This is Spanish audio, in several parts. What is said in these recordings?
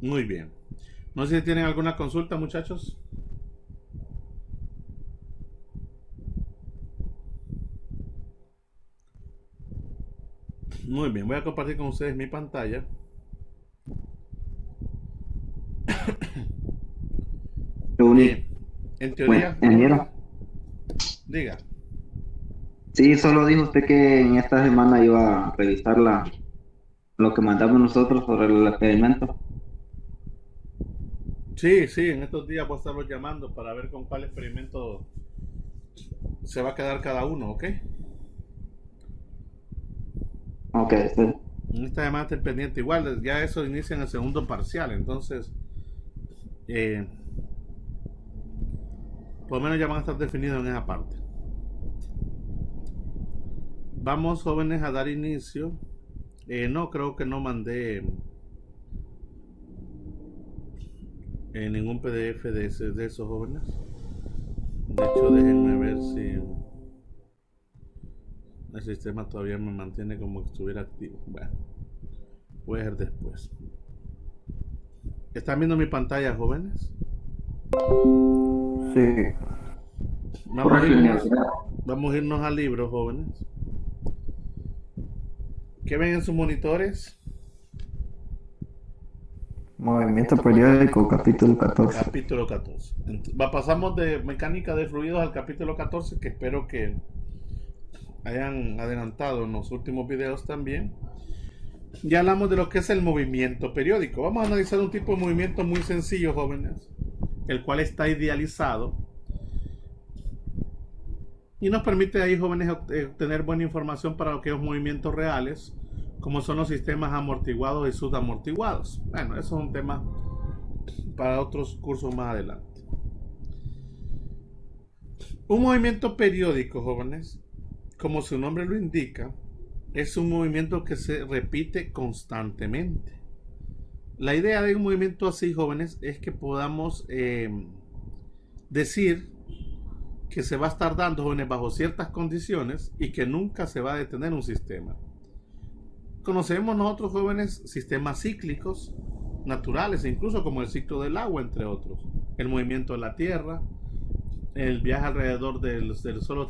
Muy bien. No sé si tienen alguna consulta, muchachos. Muy bien, voy a compartir con ustedes mi pantalla. Qué bonito. Eh, en Bueno, teoría, ingeniero. diga. Sí, solo dijo usted que en esta semana iba a revisar lo que mandamos nosotros sobre el experimento. Sí, sí, en estos días voy a estarlos llamando para ver con cuál experimento se va a quedar cada uno, ¿ok? Ok, sí. En esta llamada estén pendiente. Igual, ya eso inicia en el segundo parcial, entonces, eh, por lo menos ya van a estar definidos en esa parte. Vamos, jóvenes, a dar inicio. No, creo que no mandé ningún PDF de esos jóvenes. De hecho, déjenme ver si el sistema todavía me mantiene como que estuviera activo. Bueno, voy a ver después. ¿Están viendo mi pantalla, jóvenes? Sí, Vamos a correcto, ingeniero. irnos, vamos a irnos al libro, jóvenes. ¿Qué ven en sus monitores? Movimiento periódico, capítulo 14. Capítulo 14. Pasamos de mecánica de fluidos al capítulo 14, que espero que hayan adelantado en los últimos videos también. Ya hablamos de lo que es el movimiento periódico. Vamos a analizar un tipo de movimiento muy sencillo, jóvenes, el cual está idealizado y nos permite ahí, jóvenes, obtener buena información para aquellos movimientos reales, como son los sistemas amortiguados y subamortiguados. Bueno, eso es un tema para otros cursos más adelante. Un movimiento periódico, jóvenes, como su nombre lo indica, es un movimiento que se repite constantemente. La idea de un movimiento así, jóvenes, es que podamos decir que se va a estar dando, jóvenes, bajo ciertas condiciones y que nunca se va a detener un sistema. Conocemos nosotros, jóvenes, sistemas cíclicos naturales, incluso como el ciclo del agua, entre otros. El movimiento de la Tierra, el viaje alrededor del Sol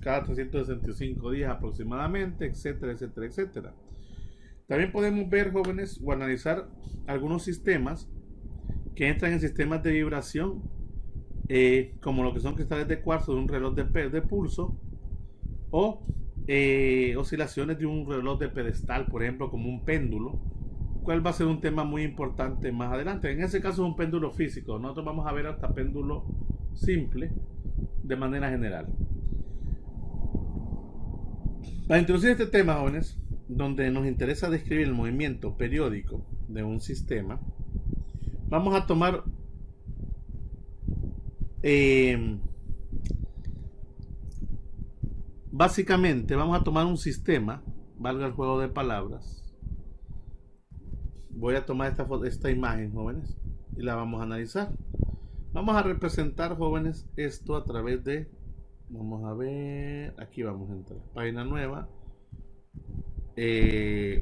cada 365 días aproximadamente, etcétera, etcétera, etcétera. También podemos ver, jóvenes, o analizar algunos sistemas que entran en sistemas de vibración, como lo que son cristales de cuarzo de un reloj de pulso, o oscilaciones de un reloj de pedestal, por ejemplo, como un péndulo, cuál va a ser un tema muy importante más adelante. En ese caso es un péndulo físico. Nosotros vamos a ver hasta péndulo simple de manera general. Para introducir este tema, jóvenes, donde nos interesa describir el movimiento periódico de un sistema, vamos a tomar eh, básicamente vamos a tomar un sistema, valga el juego de palabras. Voy a tomar esta imagen, jóvenes, y la vamos a analizar. Vamos a representar, jóvenes, esto a través de, vamos a ver, aquí vamos a entrar, página nueva,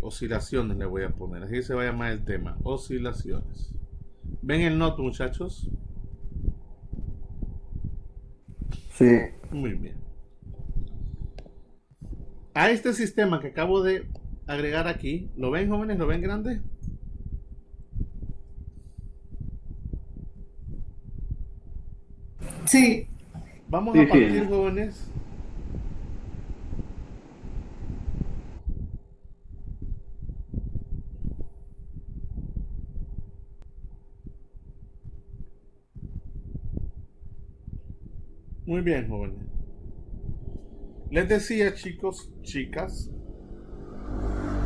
oscilaciones le voy a poner, así se va a llamar el tema, oscilaciones. ¿Ven el note, muchachos? Sí, Muy bien. A este sistema que acabo de agregar aquí, ¿lo ven, jóvenes? ¿Lo ven grande? Sí, Vamos a sí, sí. partir, jóvenes, muy bien, jóvenes. Les decía, chicos, chicas,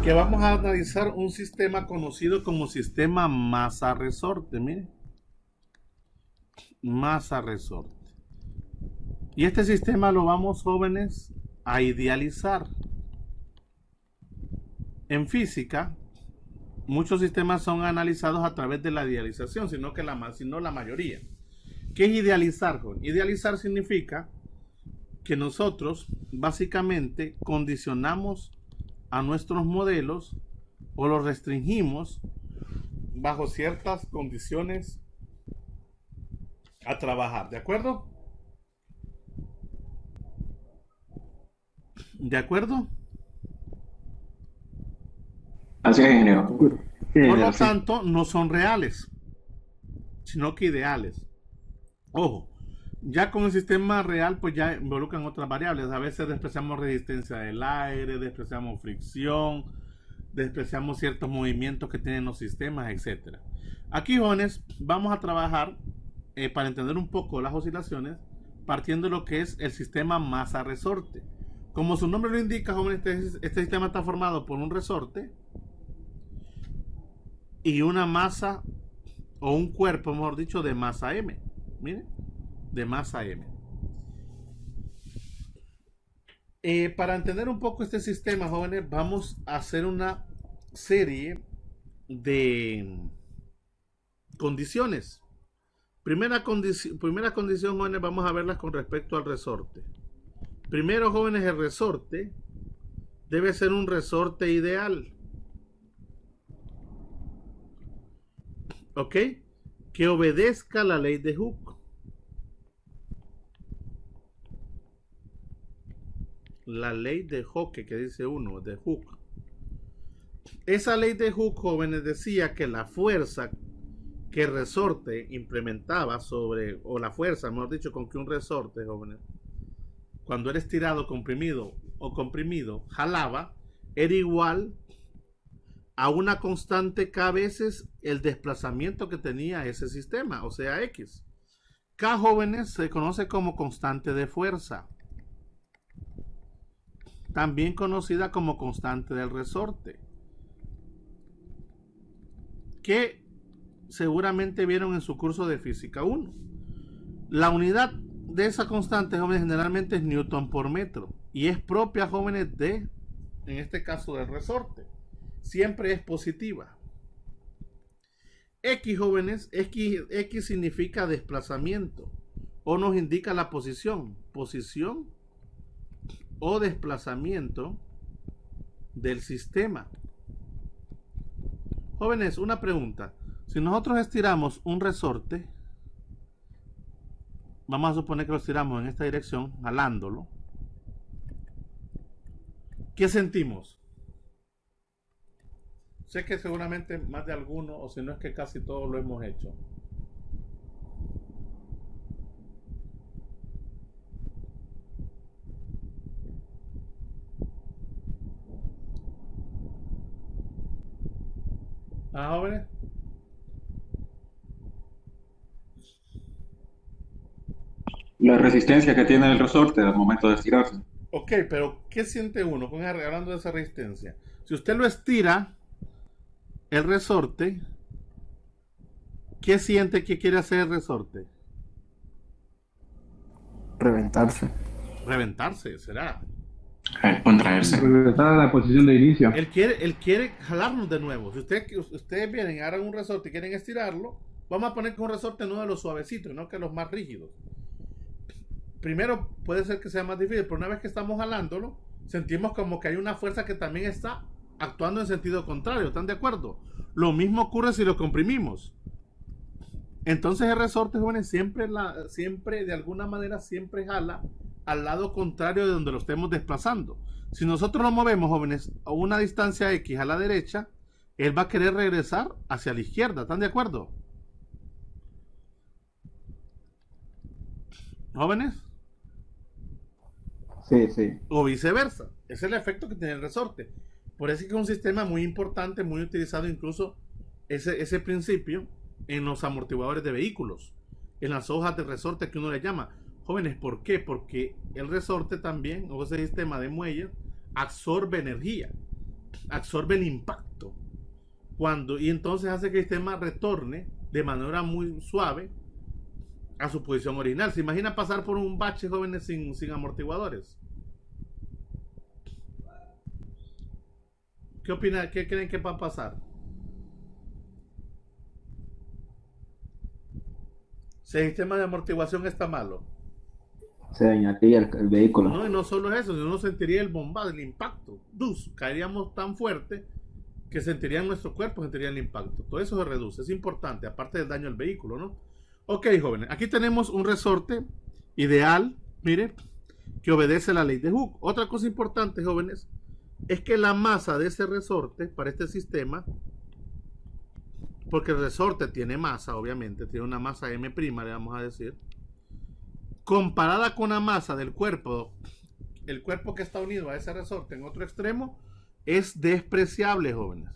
que vamos a analizar un sistema conocido como sistema masa-resorte. Miren, masa-resorte. Y este sistema lo vamos, jóvenes, a idealizar. En física, muchos sistemas son analizados a través de la idealización, sino la mayoría. ¿Qué es idealizar, joven? Idealizar significa que nosotros básicamente condicionamos a nuestros modelos o los restringimos bajo ciertas condiciones a trabajar, ¿de acuerdo? ¿De acuerdo? Así es, ingeniero. Sí, Por lo sí. tanto, no son reales, sino que ideales. Ojo, ya con el sistema real, pues ya involucran otras variables. A veces despreciamos resistencia del aire, despreciamos fricción, despreciamos ciertos movimientos que tienen los sistemas, etcétera. Aquí, jóvenes, vamos a trabajar para entender un poco las oscilaciones, partiendo de lo que es el sistema masa-resorte. Como su nombre lo indica, jóvenes, este sistema está formado por un resorte y una masa, o un cuerpo, mejor dicho, de masa M. Miren, de masa M. Para entender un poco este sistema, jóvenes, vamos a hacer una serie de condiciones. Primera condición, jóvenes, vamos a verlas con respecto al resorte. Primero, jóvenes, el resorte debe ser un resorte ideal. ¿Ok? Que obedezca la ley de Hooke. La ley de Hooke, que dice uno, de Hooke. Esa ley de Hooke, jóvenes, decía que la fuerza que el resorte implementaba sobre, o la fuerza, mejor dicho, con que un resorte, jóvenes, cuando era estirado, comprimido o comprimido, jalaba, era igual a una constante K veces el desplazamiento que tenía ese sistema, o sea, X. K, jóvenes, se conoce como constante de fuerza, también conocida como constante del resorte, que seguramente vieron en su curso de física 1. La unidad de esa constante, jóvenes, generalmente es Newton por metro y es propia, jóvenes, de, en este caso, del resorte. Siempre es positiva. X, jóvenes, X significa desplazamiento o nos indica la posición o desplazamiento del sistema. Jóvenes, una pregunta. Si nosotros estiramos un resorte, vamos a suponer que lo estiramos en esta dirección, jalándolo, ¿qué sentimos? Sé que seguramente más de alguno, o si no es que casi todos lo hemos hecho. ¿Ah, jóvenes? La resistencia que tiene el resorte al momento de estirarse. Ok, pero ¿qué siente uno hablando de esa resistencia? Si usted lo estira, el resorte, ¿qué siente que quiere hacer el resorte? Reventarse. Reventarse, será. Contraerse. Regresar a la posición de inicio. Él quiere jalarnos de nuevo. Si ustedes vienen, agarran un resorte y quieren estirarlo, vamos a poner que un resorte no de los suavecitos, no que los más rígidos. Primero puede ser que sea más difícil, pero una vez que estamos jalándolo, sentimos como que hay una fuerza que también está actuando en sentido contrario. ¿Están de acuerdo? Lo mismo ocurre si lo comprimimos. Entonces el resorte, jóvenes, siempre de alguna manera siempre jala al lado contrario de donde lo estemos desplazando. Si nosotros lo movemos, jóvenes, a una distancia X a la derecha, él va a querer regresar hacia la izquierda. ¿Están de acuerdo? ¿Jóvenes? Sí, sí. O viceversa. Ese es el efecto que tiene el resorte. Por eso es que es un sistema muy importante, muy utilizado, incluso ese principio en los amortiguadores de vehículos, en las hojas de resorte que uno le llama. Jóvenes, ¿por qué? Porque el resorte también, o ese sistema de muelles, absorbe energía, absorbe el impacto. Y entonces hace que el sistema retorne de manera muy suave a su posición original. ¿Se imagina pasar por un bache, jóvenes, sin amortiguadores? ¿Qué opinan? ¿Qué creen que va a pasar? Si el sistema de amortiguación está malo. Se dañaría el vehículo. No, y no solo eso, sino uno sentiría el bombazo, el impacto. Caeríamos tan fuerte que sentirían nuestro cuerpo, sentirían el impacto. Todo eso se reduce, es importante, aparte del daño al vehículo, ¿no? Ok, jóvenes, aquí tenemos un resorte ideal, mire, que obedece la ley de Hooke. Otra cosa importante, jóvenes, es que la masa de ese resorte para este sistema, porque el resorte tiene masa, obviamente, tiene una masa M', le vamos a decir, comparada con la masa del cuerpo, el cuerpo que está unido a ese resorte en otro extremo, es despreciable, jóvenes.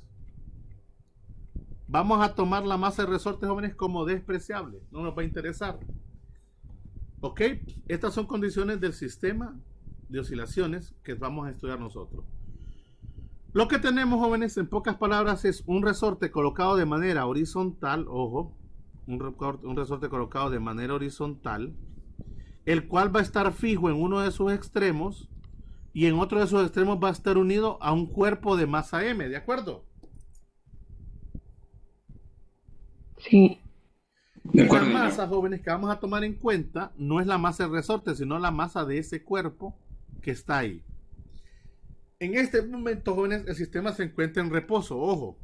Vamos a tomar la masa del resorte, jóvenes, como despreciable. No nos va a interesar. Ok, estas son condiciones del sistema de oscilaciones que vamos a estudiar nosotros. Lo que tenemos, jóvenes, en pocas palabras, es un resorte colocado de manera horizontal, ojo, un resorte colocado de manera horizontal, el cual va a estar fijo en uno de sus extremos y en otro de sus extremos va a estar unido a un cuerpo de masa M, ¿de acuerdo? Sí. De Y la acuerdo. masa, jóvenes, que vamos a tomar en cuenta no es la masa del resorte, sino la masa de ese cuerpo que está ahí. En este momento, jóvenes, el sistema se encuentra en reposo, ojo.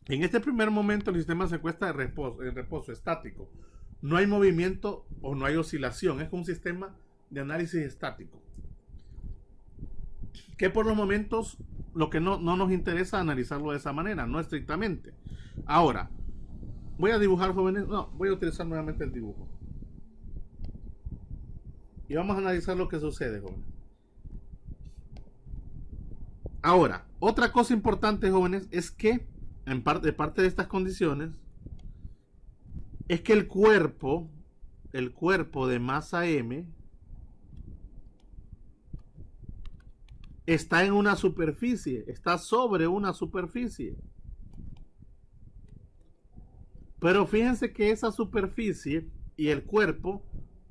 En este primer momento el sistema se encuentra en reposo estático. No hay movimiento o no hay oscilación, es un sistema de análisis estático. Que por los momentos lo que no nos interesa analizarlo de esa manera, no estrictamente. Ahora, voy a dibujar, jóvenes, no, voy a utilizar nuevamente el dibujo. Y vamos a analizar lo que sucede, jóvenes. Ahora, otra cosa importante, jóvenes, es que parte de estas condiciones es que el cuerpo de masa M está en una superficie, está sobre una superficie. Pero fíjense que esa superficie y el cuerpo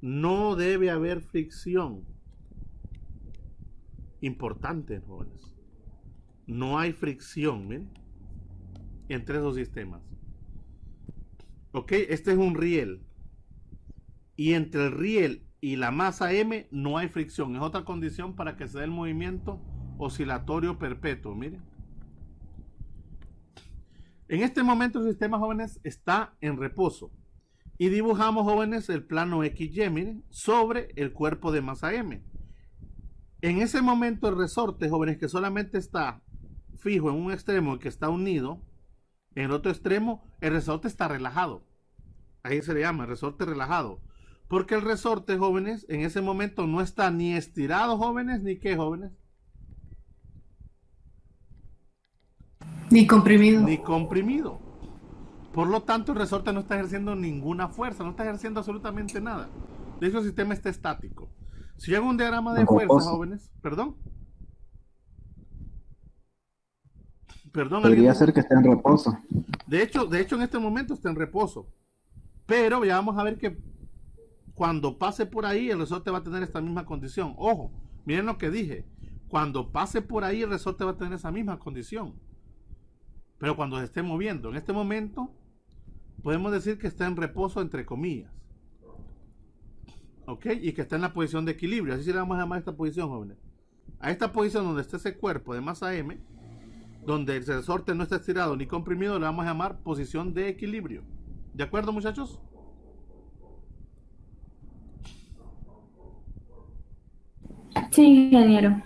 no debe haber fricción. Importante, jóvenes. No hay fricción, ¿ven? Entre esos sistemas. Ok, este es un riel. Y entre el riel y la masa M no hay fricción. Es otra condición para que se dé el movimiento oscilatorio perpetuo. Miren. En este momento el sistema, jóvenes, está en reposo. Y dibujamos, jóvenes, el plano XY, miren, sobre el cuerpo de masa M. En ese momento el resorte, jóvenes, que solamente está fijo en un extremo y que está unido, en el otro extremo, el resorte está relajado. Ahí se le llama resorte relajado. Porque el resorte, jóvenes, en ese momento no está ni estirado, jóvenes, ni qué, jóvenes. Ni comprimido. Ni comprimido. Por lo tanto, el resorte no está ejerciendo ninguna fuerza, no está ejerciendo absolutamente nada. De hecho, el sistema está estático. Si yo hago un diagrama de fuerza, jóvenes, perdón. Podría ser que esté en reposo. De hecho, en este momento está en reposo. Pero ya vamos a ver que cuando pase por ahí, el resorte va a tener esta misma condición. Ojo, miren lo que dije. Cuando pase por ahí, el resorte va a tener esa misma condición. Pero cuando se esté moviendo, en este momento, podemos decir que está en reposo, entre comillas. ¿Ok? Y que está en la posición de equilibrio. Así se le vamos a llamar a esta posición, jóvenes. A esta posición donde está ese cuerpo de masa M, donde el resorte no está estirado ni comprimido, le vamos a llamar posición de equilibrio. ¿De acuerdo, muchachos? Sí, ingeniero.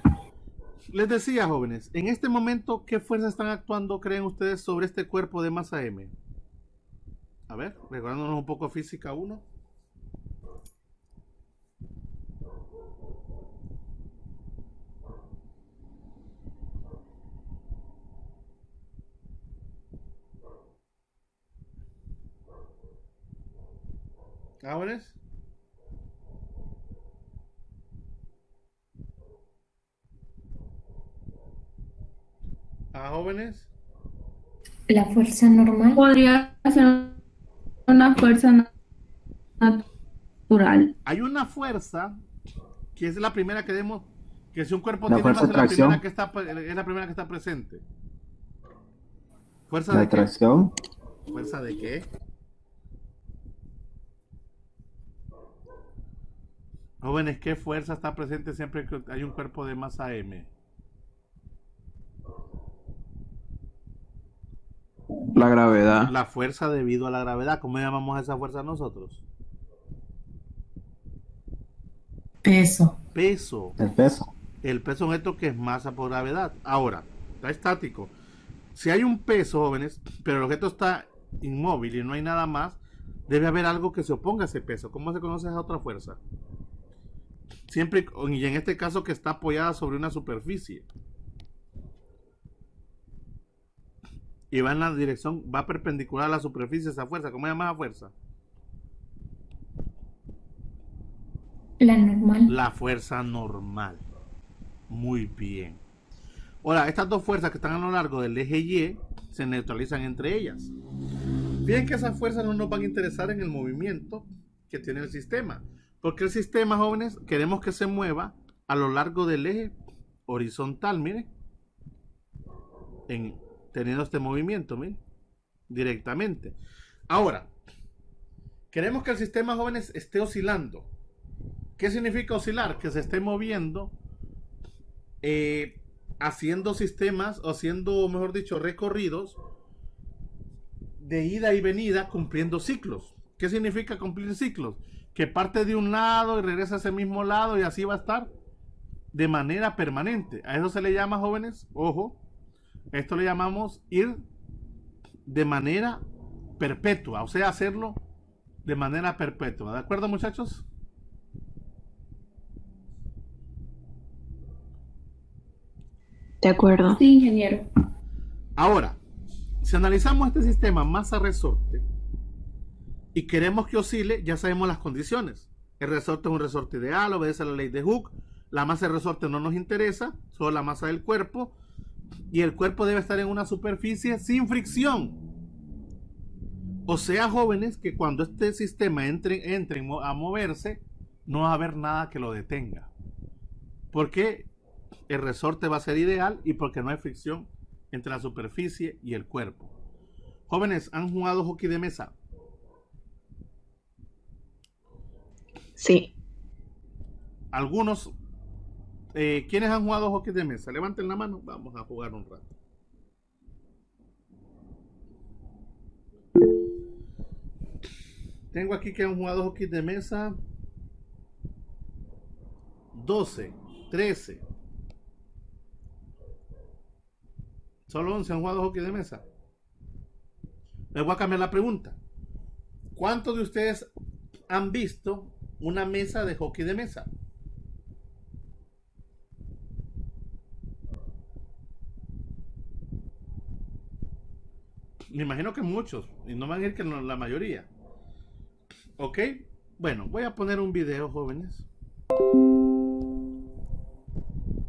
Les decía, jóvenes, en este momento, ¿qué fuerzas están actuando, creen ustedes, sobre este cuerpo de masa M? A ver, recordándonos un poco física 1. ¿Jóvenes? ¿Jóvenes? La fuerza normal. Podría ser una fuerza natural. Hay una fuerza que es la primera que vemos, que si un cuerpo La tiene fuerza masa, de tracción. es la primera que está presente. ¿Fuerza La de qué? atracción. ¿Fuerza de qué? Jóvenes, ¿qué fuerza está presente siempre que hay un cuerpo de masa M? La gravedad. La fuerza debido a la gravedad. ¿Cómo llamamos a esa fuerza nosotros? Peso. Peso. El peso. El peso es un objeto que es masa por gravedad. Ahora, está estático. Si hay un peso, jóvenes, pero el objeto está inmóvil y no hay nada más, debe haber algo que se oponga a ese peso. ¿Cómo se conoce esa otra fuerza? Siempre, y en este caso que está apoyada sobre una superficie. Y va en la dirección, va perpendicular a la superficie esa fuerza. ¿Cómo se llama esa fuerza? La normal. La fuerza normal. Muy bien. Ahora, estas dos fuerzas que están a lo largo del eje Y se neutralizan entre ellas. Bien que esas fuerzas no nos van a interesar en el movimiento que tiene el sistema. Porque el sistema, jóvenes, queremos que se mueva a lo largo del eje horizontal, miren. Teniendo este movimiento, miren. Directamente. Ahora, queremos que el sistema, jóvenes, esté oscilando. ¿Qué significa oscilar? Que se esté moviendo haciendo sistemas, o haciendo, mejor dicho, recorridos de ida y venida cumpliendo ciclos. ¿Qué significa cumplir ciclos? Que parte de un lado y regresa a ese mismo lado y así va a estar de manera permanente. A eso se le llama, jóvenes, ojo, esto le llamamos ir de manera perpetua, o sea, hacerlo de manera perpetua. ¿De acuerdo, muchachos? De acuerdo. Sí, ingeniero. Ahora, si analizamos este sistema masa-resorte y queremos que oscile, ya sabemos las condiciones. El resorte es un resorte ideal, obedece a la ley de Hooke. La masa del resorte no nos interesa, solo la masa del cuerpo. Y el cuerpo debe estar en una superficie sin fricción. O sea, jóvenes, que cuando este sistema entre a moverse, no va a haber nada que lo detenga. Porque el resorte va a ser ideal y porque no hay fricción entre la superficie y el cuerpo. Jóvenes, ¿han jugado hockey de mesa? Sí. Algunos, ¿quiénes han jugado hockey de mesa? Levanten la mano, vamos a jugar un rato. Tengo aquí que han jugado hockey de mesa 12, 13. Solo 11 han jugado hockey de mesa. Les voy a cambiar la pregunta. ¿Cuántos de ustedes han visto una mesa de hockey de mesa? Me imagino que muchos, y no van a ir que la mayoría. ¿Ok? Bueno, voy a poner un video, jóvenes.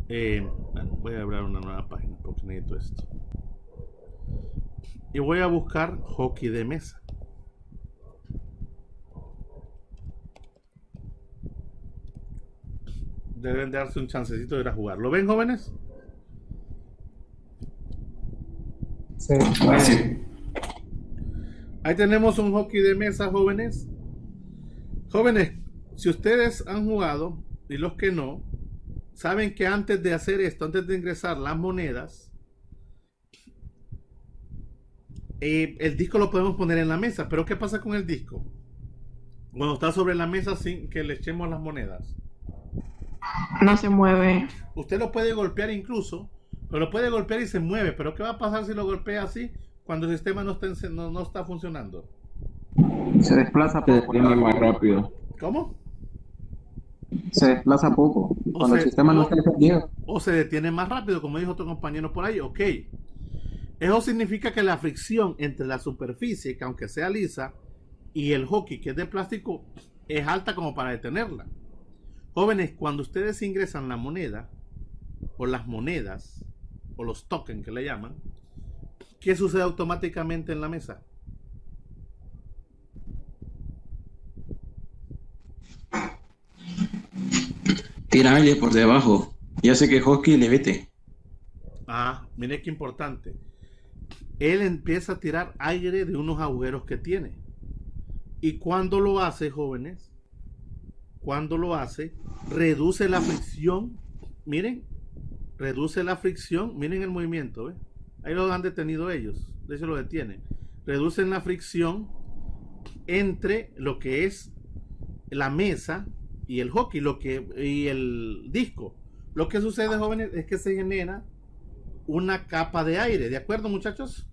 Bueno, voy a abrir una nueva página porque necesito esto. Y voy a buscar hockey de mesa. Deben darse un chancecito de ir a jugar. ¿Lo ven, jóvenes? Sí. Ahí tenemos un hockey de mesa, jóvenes. Jóvenes, si ustedes han jugado y los que no, saben que antes de hacer esto, antes de ingresar las monedas, el disco lo podemos poner en la mesa. Pero ¿qué pasa con el disco? Cuando está sobre la mesa sin que le echemos las monedas. No se mueve. Usted lo puede golpear incluso, pero lo puede golpear y se mueve. Pero ¿qué va a pasar si lo golpea así cuando el sistema no está funcionando? Se desplaza Se poco. detiene más rápido. ¿Cómo? Se desplaza poco. Cuando el sistema no está encendido. O se detiene más rápido, como dijo otro compañero por ahí. Ok. Eso significa que la fricción entre la superficie, que aunque sea lisa, y el hockey, que es de plástico, es alta como para detenerla. Jóvenes, cuando ustedes ingresan la moneda, o las monedas, o los tokens que le llaman, ¿qué sucede automáticamente en la mesa? Tira aire por debajo y hace que hockey levite. Ah, mire qué importante. Él empieza a tirar aire de unos agujeros que tiene. Y cuando lo hace, jóvenes, cuando lo hace, reduce la fricción. Miren, reduce la fricción. Miren el movimiento, ¿ve? Ahí lo han detenido ellos. De hecho lo detienen. reducen la fricción entre lo que es la mesa y el hockey, y el disco. Lo que sucede, jóvenes, es que se genera una capa de aire, ¿de acuerdo, muchachos?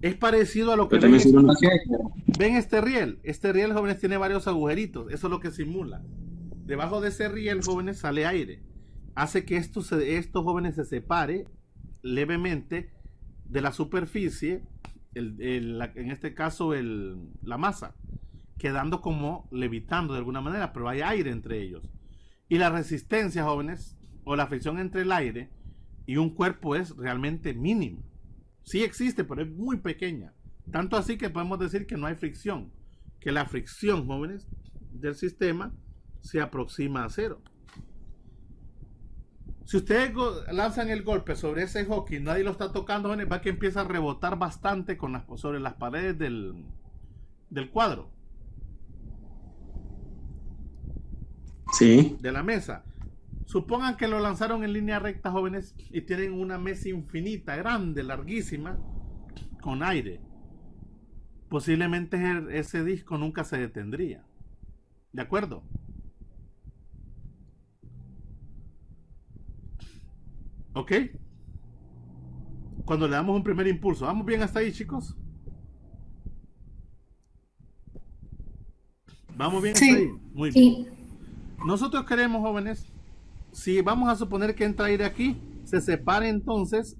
Es parecido a lo que ven este riel. Este riel, jóvenes, tiene varios agujeritos. Eso es lo que simula. Debajo de ese riel, jóvenes, sale aire. Hace que estos jóvenes se separe levemente de la superficie, en este caso la masa, quedando como levitando de alguna manera, pero hay aire entre ellos. Y la resistencia, jóvenes, o la fricción entre el aire y un cuerpo es realmente mínima. Sí existe, pero es muy pequeña. Tanto así que podemos decir que no hay fricción. Que la fricción, jóvenes, del sistema se aproxima a cero. Si ustedes lanzan el golpe sobre ese hockey, nadie lo está tocando, jóvenes, va que empieza a rebotar bastante sobre las paredes del cuadro. Sí. De la mesa. Supongan que lo lanzaron en línea recta, jóvenes, y tienen una mesa infinita, grande, larguísima, con aire. Posiblemente ese disco nunca se detendría. ¿De acuerdo? ¿Ok? Cuando le damos un primer impulso. ¿Vamos bien hasta ahí, chicos? ¿Vamos bien hasta ahí? Muy bien. Nosotros queremos, jóvenes, si vamos a suponer que entra aire aquí, se separe entonces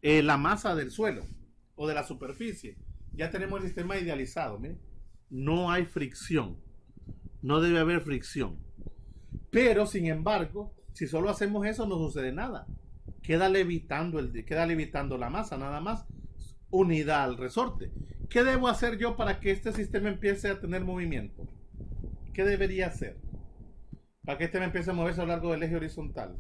la masa del suelo o de la superficie. Ya tenemos el sistema idealizado. ¿Miren? No hay fricción. No debe haber fricción. Pero, sin embargo, si solo hacemos eso, no sucede nada. Queda levitando la masa, nada más, unida al resorte. ¿Qué debo hacer yo para que este sistema empiece a tener movimiento? ¿Qué debería hacer para que este me empiece a moverse a lo largo del eje horizontal?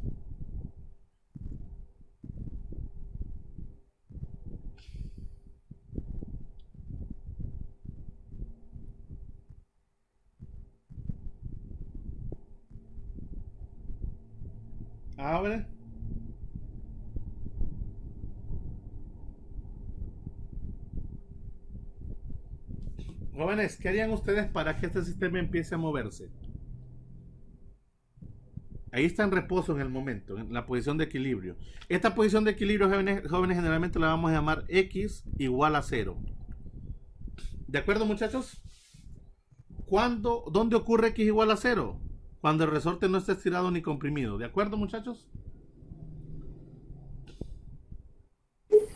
Abre. Jóvenes, ¿qué harían ustedes para que este sistema empiece a moverse? Ahí está en reposo en el momento, en la posición de equilibrio. Esta posición de equilibrio, jóvenes, generalmente la vamos a llamar X igual a 0. ¿De acuerdo, muchachos? ¿Dónde ocurre X igual a 0? Cuando el resorte no está estirado ni comprimido. ¿De acuerdo, muchachos?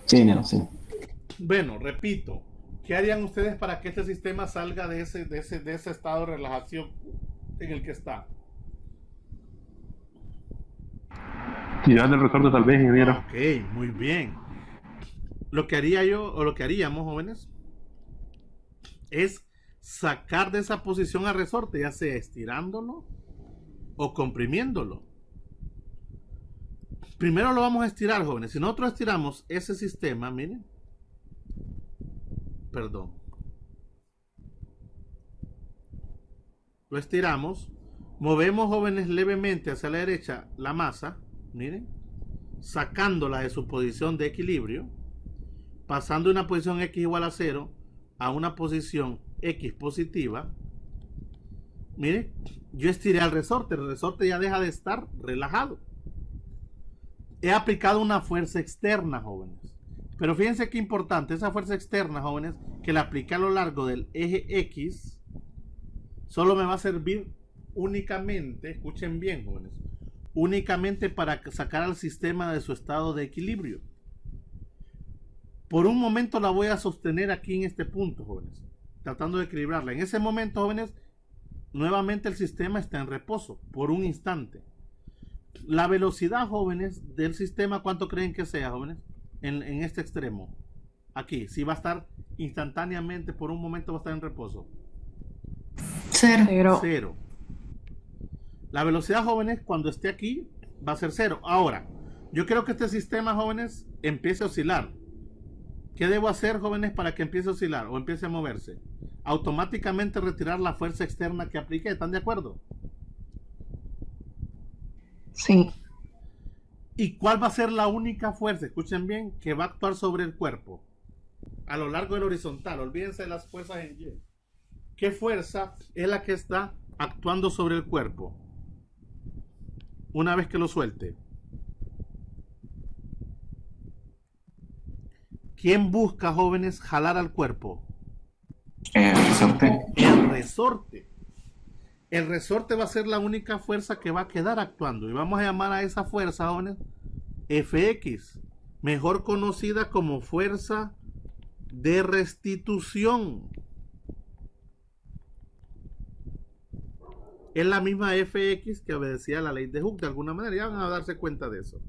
Sí, no, sí. Bueno, repito. ¿Qué harían ustedes para que este sistema salga de ese estado de relajación en el que está? Tirar del resorte tal vez, ingeniero. Ok, muy bien. Lo que haría yo, o lo que haríamos, jóvenes, es sacar de esa posición al resorte, ya sea estirándolo o comprimiéndolo. Primero lo vamos a estirar, jóvenes. Si nosotros estiramos ese sistema, miren. Perdón. Lo estiramos. Movemos, jóvenes, levemente hacia la derecha la masa. Miren. Sacándola de su posición de equilibrio. Pasando de una posición X igual a 0 a una posición X positiva. Miren. Yo estiré al resorte. El resorte ya deja de estar relajado. He aplicado una fuerza externa, jóvenes. Pero fíjense qué importante, esa fuerza externa, jóvenes, que la apliqué a lo largo del eje X, solo me va a servir únicamente, escuchen bien, jóvenes, únicamente para sacar al sistema de su estado de equilibrio. Por un momento la voy a sostener aquí en este punto, jóvenes, tratando de equilibrarla. En ese momento, jóvenes, nuevamente el sistema está en reposo, por un instante. La velocidad, jóvenes, del sistema, ¿cuánto creen que sea, jóvenes? En este extremo. Aquí, si va a estar instantáneamente, por un momento va a estar en reposo. 0. 0. La velocidad, jóvenes, cuando esté aquí, va a ser 0. Ahora, yo quiero que este sistema, jóvenes, empiece a oscilar. ¿Qué debo hacer, jóvenes, para que empiece a oscilar o empiece a moverse? Automáticamente retirar la fuerza externa que apliqué. ¿Están de acuerdo? Sí. ¿Y cuál va a ser la única fuerza, escuchen bien, que va a actuar sobre el cuerpo? A lo largo del horizontal, olvídense de las fuerzas en Y. ¿Qué fuerza es la que está actuando sobre el cuerpo? Una vez que lo suelte. ¿Quién busca, jóvenes, jalar al cuerpo? Resorte. El resorte. El resorte va a ser la única fuerza que va a quedar actuando. Y vamos a llamar a esa fuerza, jóvenes, Fx, mejor conocida como fuerza de restitución. Es la misma Fx que obedecía a la ley de Hooke de alguna manera. Ya van a darse cuenta de eso.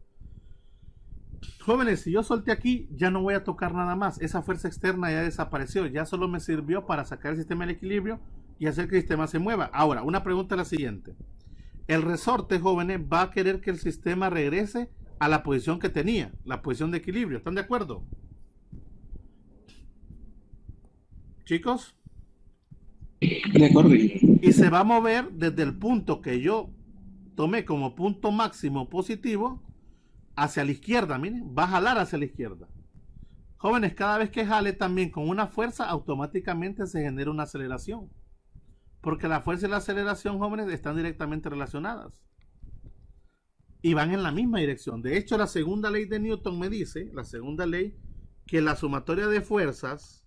Jóvenes, si yo solté aquí, ya no voy a tocar nada más. Esa fuerza externa ya desapareció. Ya solo me sirvió para sacar el sistema del equilibrio y hacer que el sistema se mueva. Ahora, una pregunta es la siguiente. El resorte, jóvenes, va a querer que el sistema regrese a la posición que tenía, la posición de equilibrio. ¿Están de acuerdo? Chicos. De acuerdo. Y se va a mover desde el punto que yo tomé como punto máximo positivo hacia la izquierda. Miren, va a jalar hacia la izquierda. Jóvenes, cada vez que jale también con una fuerza, automáticamente se genera una aceleración. Porque la fuerza y la aceleración, jóvenes, están directamente relacionadas. Y van en la misma dirección. De hecho, la segunda ley de Newton me dice, la segunda ley, que la sumatoria de fuerzas,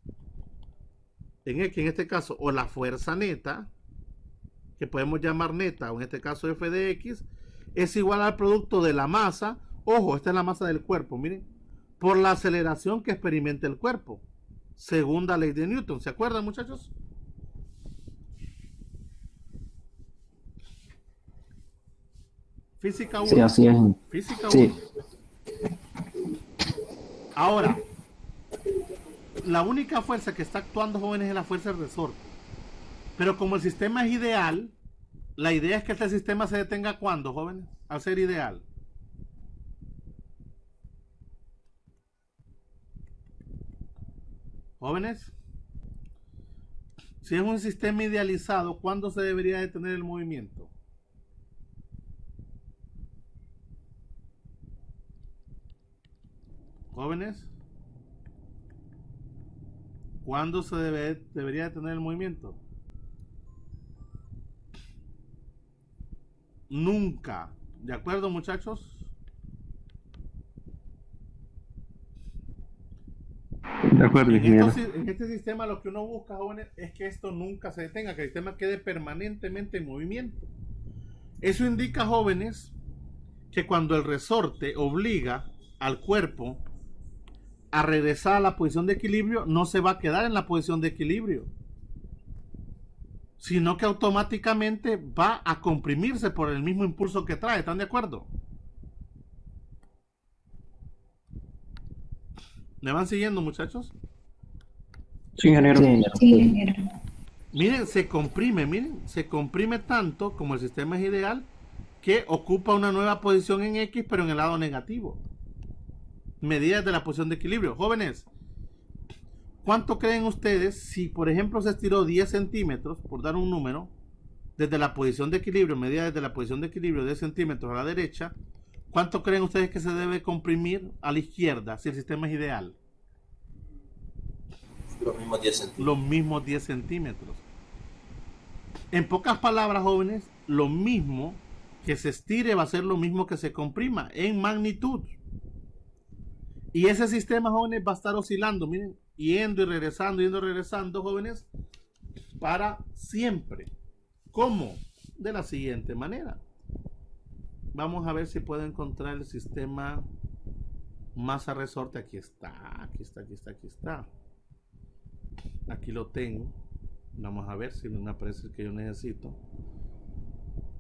en este caso, o la fuerza neta, que podemos llamar neta, o en este caso f de x, es igual al producto de la masa. Ojo, esta es la masa del cuerpo, miren, por la aceleración que experimenta el cuerpo. Segunda ley de Newton. ¿Se acuerdan, muchachos? Física 1. Sí, así es. Física 1. Sí. Ahora, la única fuerza que está actuando, jóvenes, es la fuerza del resorte. Pero como el sistema es ideal, la idea es que este sistema se detenga ¿cuándo, jóvenes? Al ser ideal. Jóvenes, si es un sistema idealizado, ¿cuándo se debería detener el movimiento? Jóvenes, ¿cuándo se debería detener el movimiento? Nunca. ¿De acuerdo, muchachos? De acuerdo, ingeniero. En este sistema lo que uno busca, jóvenes, es que esto nunca se detenga, que el sistema quede permanentemente en movimiento. Eso indica, jóvenes, que cuando el resorte obliga al cuerpo a regresar a la posición de equilibrio, no se va a quedar en la posición de equilibrio, sino que automáticamente va a comprimirse por el mismo impulso que trae. ¿Están de acuerdo? ¿Me van siguiendo, muchachos? Sí, ingeniero. Sí, ingeniero. Miren, se comprime tanto como el sistema es ideal, que ocupa una nueva posición en X, pero en el lado negativo. Medidas de la posición de equilibrio. Jóvenes, ¿cuánto creen ustedes si, por ejemplo, se estiró 10 centímetros, por dar un número, desde la posición de equilibrio, medida desde la posición de equilibrio 10 centímetros a la derecha? ¿Cuánto creen ustedes que se debe comprimir a la izquierda si el sistema es ideal? Los mismos 10 centímetros. Los mismos 10 centímetros. En pocas palabras, jóvenes, lo mismo que se estire va a ser lo mismo que se comprima en magnitud. Y ese sistema, jóvenes, va a estar oscilando, miren, yendo y regresando, jóvenes, para siempre. ¿Cómo? De la siguiente manera. Vamos a ver si puedo encontrar el sistema masa resorte. Aquí está. Aquí lo tengo. Vamos a ver si me aparece el que yo necesito.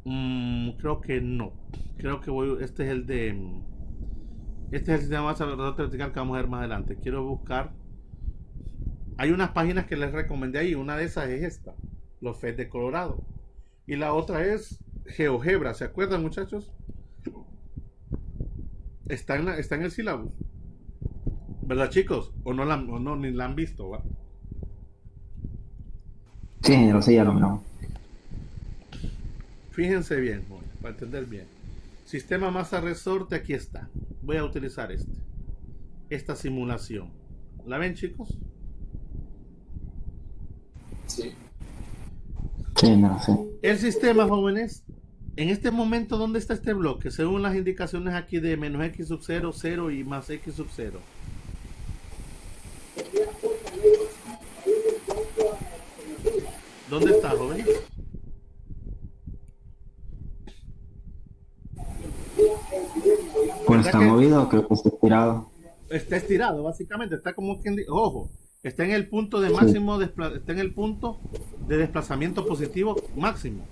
Creo que no. Creo que este es el sistema masa resorte vertical que vamos a ver más adelante. Quiero buscar. Hay unas páginas que les recomendé ahí. Una de esas es esta, los FED de Colorado. Y la otra es GeoGebra. ¿Se acuerdan, muchachos? Está en el sílabus, ¿verdad, chicos? O no, ni la han visto, ¿va? Sí, ingeniero, sí, ya lo miramos. Fíjense bien, para entender bien. Sistema masa resorte, aquí está. Voy a utilizar esta simulación. ¿La ven, chicos? Sí. Sí, no sé. El sistema, jóvenes, en este momento, ¿dónde está este bloque? Según las indicaciones aquí de menos x sub 0, 0 y más x sub 0. ¿Dónde está, jóvenes? Pues ¿Verdad está que movido, creo que está estirado. está estirado, básicamente? Está como quien ojo, está en el punto de máximo, está en el punto de desplazamiento positivo máximo.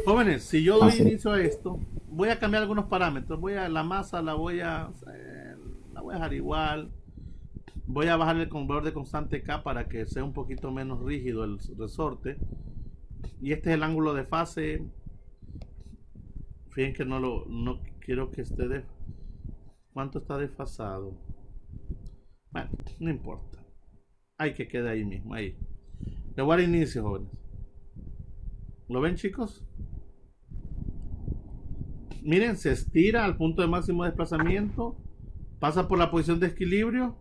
Jóvenes, si yo doy Así. inicio a esto, voy a cambiar algunos parámetros. La masa la voy a dejar igual. Voy a bajar el valor de constante K para que sea un poquito menos rígido el resorte. Y este es el ángulo de fase. Fíjense que no quiero que esté de... ¿Cuánto está desfasado? Bueno, no importa. Hay que quede ahí mismo, ahí. Le voy a dar inicio, jóvenes. ¿Lo ven, chicos? Miren, se estira al punto de máximo desplazamiento, pasa por la posición de equilibrio,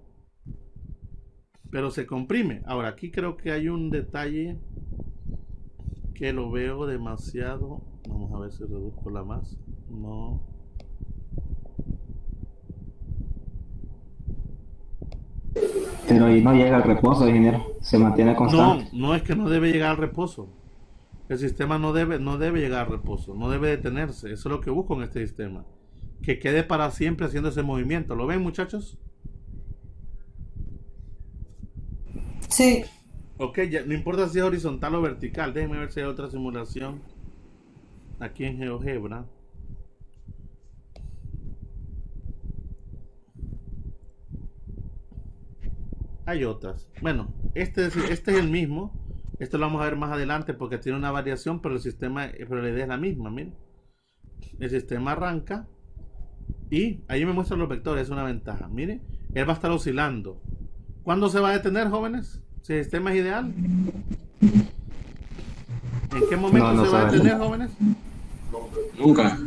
pero se comprime. Ahora, aquí creo que hay un detalle que lo veo demasiado. Vamos a ver si reduzco la masa. No. Pero ahí no llega al reposo, ingeniero. Se mantiene No, constante. no es que no debe llegar al reposo. El sistema no debe llegar al reposo, no debe detenerse. Eso es lo que busco en este sistema. Que quede para siempre haciendo ese movimiento. ¿Lo ven, muchachos? Sí. Ok, ya, no importa si es horizontal o vertical. Déjenme ver si hay otra simulación aquí en GeoGebra. Hay otras. Bueno, este es el mismo. Esto lo vamos a ver más adelante porque tiene una variación, pero la idea es la misma. Miren, el sistema arranca y ahí me muestran los vectores, es una ventaja. Miren, él va a estar oscilando. ¿Cuándo se va a detener, jóvenes? Si el sistema es ideal. ¿En qué momento No se va a sabe. detener, jóvenes? Nunca.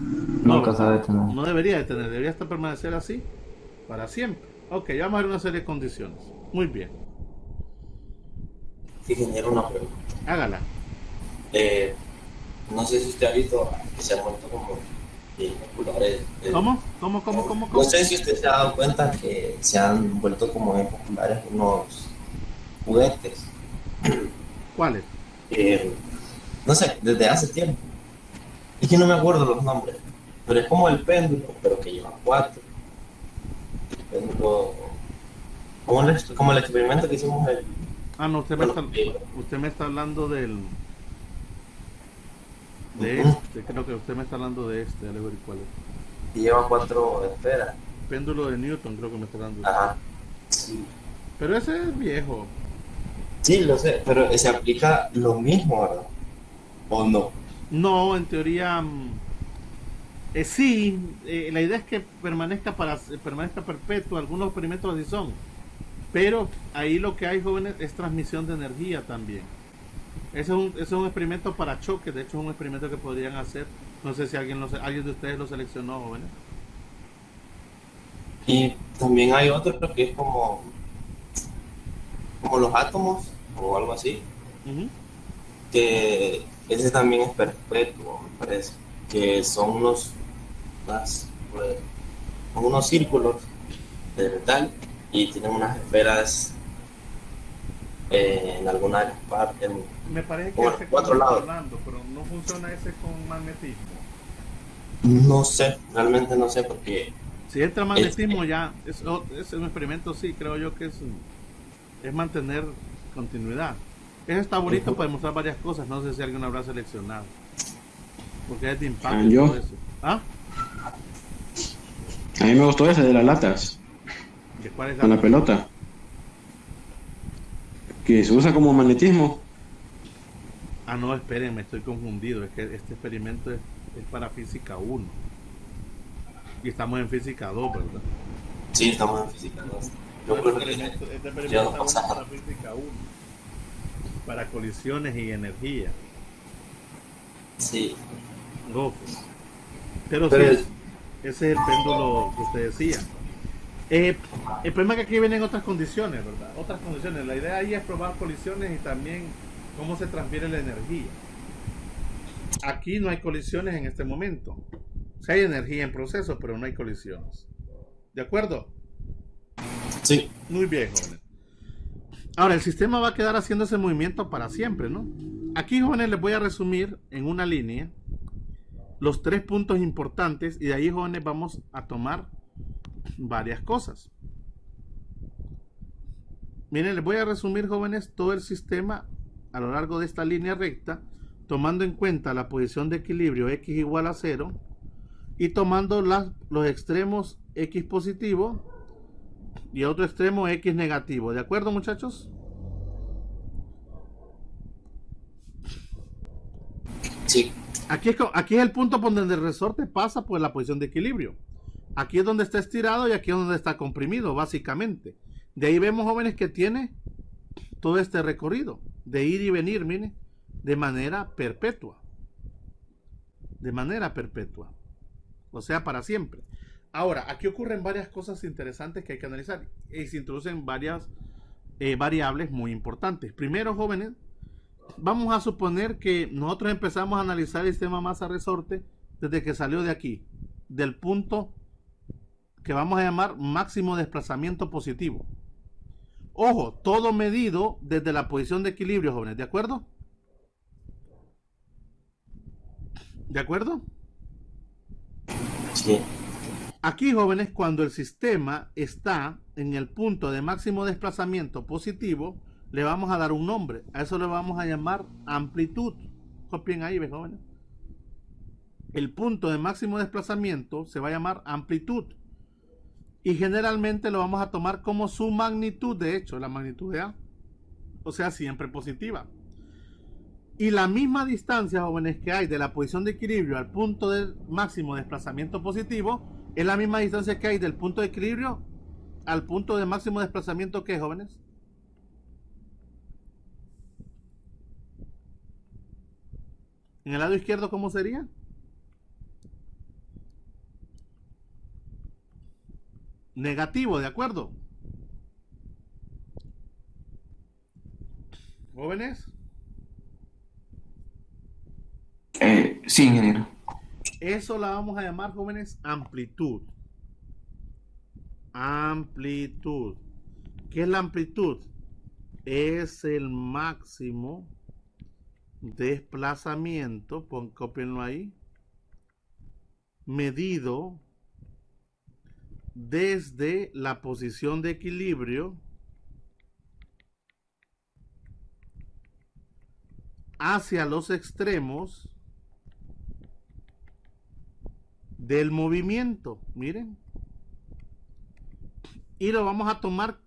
Nunca sabe detener. No debería detener, debería hasta permanecer así para siempre. Ok, vamos a ver una serie de condiciones. Muy bien, Ingeniero, una pregunta. hágala. No sé si usted ha visto que se han vuelto como populares. ¿Cómo? No sé si usted se ha dado cuenta que se han vuelto como bien populares unos juguetes. ¿Cuáles? No sé, desde hace tiempo. Es que no me acuerdo los nombres. Pero es como el péndulo, pero que lleva 4. El péndulo... Como el experimento que hicimos el... Ah, no, usted me está hablando del... De Ujú. creo que usted me está hablando de ya le voy a ver cuál es. Y lleva 4 esferas. Péndulo de Newton, creo que me está hablando. Ajá. Sí. Pero ese es viejo. Sí, lo sé, pero se aplica lo mismo, ¿verdad? ¿O no? No, en teoría... sí, la idea es que permanezca perpetuo. Algunos experimentos así son. Pero ahí lo que hay, jóvenes, es transmisión de energía también. Ese es un experimento para choque. De hecho, es un experimento que podrían hacer. No sé si alguien de ustedes lo seleccionó, jóvenes. Y también hay otro que es como los átomos o algo así, Ujú. que ese también es perpetuo, me parece, que son son unos círculos de metal y tienen unas esferas en alguna de las partes. Me parece que Bueno, ese 4 como está lados. hablando, pero no funciona ese con magnetismo. No sé, realmente no sé porque Si entra magnetismo ya es un experimento, sí, creo yo que es mantener continuidad. Eso está bonito Ujú. para demostrar varias cosas. No sé si alguien habrá seleccionado. Porque es de impacto Ah, y yo. todo eso. ¿Ah? A mí me gustó ese de las latas, ¿De cuál es con la pelota. Que se usa como magnetismo. Ah, no, esperen, me estoy confundido. Es que este experimento es para física 1. Y estamos en física 2, ¿verdad? sí, estamos en física 2. Yo Este creo que experimento ya está no bueno pasa para física 1. Para colisiones y energía. sí. Ok. Pero Pero sí, Ese es el péndulo que usted decía. El problema es que aquí vienen otras condiciones, ¿verdad? Otras condiciones. La idea ahí es probar colisiones y también cómo se transfiere la energía. Aquí no hay colisiones en este momento. O sea, hay energía en proceso, pero no hay colisiones. ¿De acuerdo? Sí. Muy bien, jóvenes. Ahora, el sistema va a quedar haciendo ese movimiento para siempre, ¿no? Aquí, jóvenes, les voy a resumir en una línea los 3 puntos importantes y de ahí, jóvenes, vamos a tomar varias cosas. Miren, les voy a resumir, jóvenes, todo el sistema a lo largo de esta línea recta, tomando en cuenta la posición de equilibrio x igual a 0 y tomando los extremos x positivo y otro extremo x negativo. ¿De acuerdo, muchachos? Sí. Aquí es el punto por donde el resorte pasa por la posición de equilibrio. Aquí es donde está estirado y aquí es donde está comprimido, básicamente. De ahí vemos, jóvenes, que tiene todo este recorrido de ir y venir, miren, de manera perpetua. De manera perpetua. O sea, para siempre. Ahora, aquí ocurren varias cosas interesantes que hay que analizar y se introducen varias variables muy importantes. Primero, jóvenes, vamos a suponer que nosotros empezamos a analizar el sistema masa-resorte desde que salió de aquí, del punto que vamos a llamar máximo desplazamiento positivo. Ojo, todo medido desde la posición de equilibrio, jóvenes, ¿de acuerdo? ¿De acuerdo? Sí. Aquí, jóvenes, cuando el sistema está en el punto de máximo desplazamiento positivo, le vamos a dar un nombre. A eso le vamos a llamar amplitud. Copien ahí, ¿ves, jóvenes? El punto de máximo desplazamiento se va a llamar amplitud. Y generalmente lo vamos a tomar como su magnitud, de hecho, la magnitud de A. O sea, siempre positiva. Y la misma distancia, jóvenes, que hay de la posición de equilibrio al punto de máximo desplazamiento positivo, es la misma distancia que hay del punto de equilibrio al punto de máximo desplazamiento, ¿qué, jóvenes? En el lado izquierdo, ¿cómo sería? Negativo, ¿de acuerdo? ¿Jóvenes? Sí, ingeniero. Eso la vamos a llamar, jóvenes, amplitud. Amplitud. ¿Qué es la amplitud? Es el máximo desplazamiento, cópienlo ahí, medido desde la posición de equilibrio hacia los extremos del movimiento, miren, y lo vamos a tomar